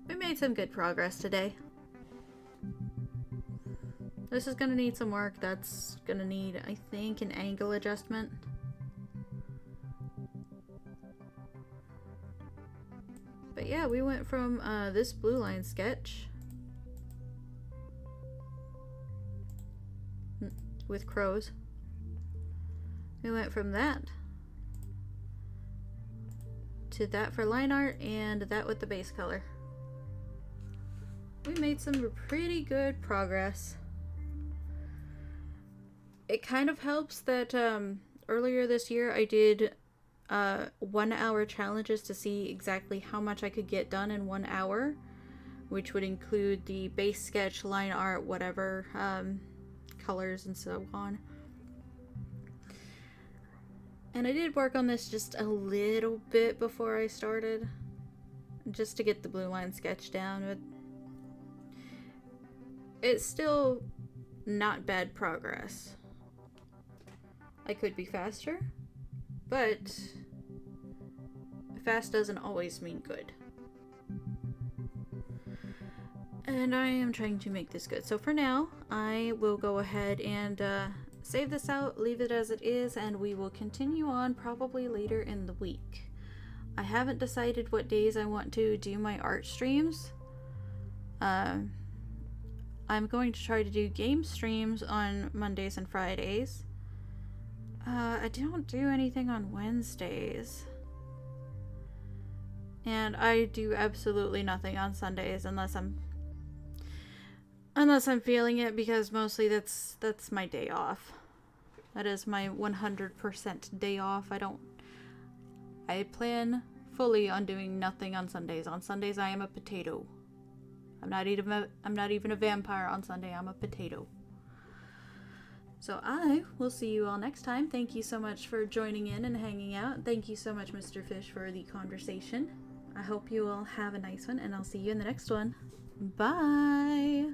We made some good progress today. This is gonna need some work. That's gonna need, I think, an angle adjustment. But yeah, we went from this blue line sketch with crows. We went from that to that for line art and that with the base color. We made some pretty good progress. It kind of helps that earlier this year I did 1 hour challenges to see exactly how much I could get done in 1 hour, which would include the base sketch, line art, whatever, colors and so on. And I did work on this just a little bit before I started, just to get the blue line sketch down, but it's still not bad progress. I could be faster, but fast doesn't always mean good. And I am trying to make this good. So for now, I will go ahead and save this out, leave it as it is, and we will continue on probably later in the week. I haven't decided what days I want to do my art streams. I'm going to try to do game streams on Mondays and Fridays. I don't do anything on Wednesdays. And I do absolutely nothing on Sundays unless I'm feeling it, because mostly that's my day off. That is my 100% day off. I plan fully on doing nothing on Sundays. On Sundays I am a potato. I'm not even a vampire on Sunday. I'm a potato. So I will see you all next time. Thank you so much for joining in and hanging out. Thank you so much, Mr. Fish, for the conversation. I hope you all have a nice one, and I'll see you in the next one. Bye!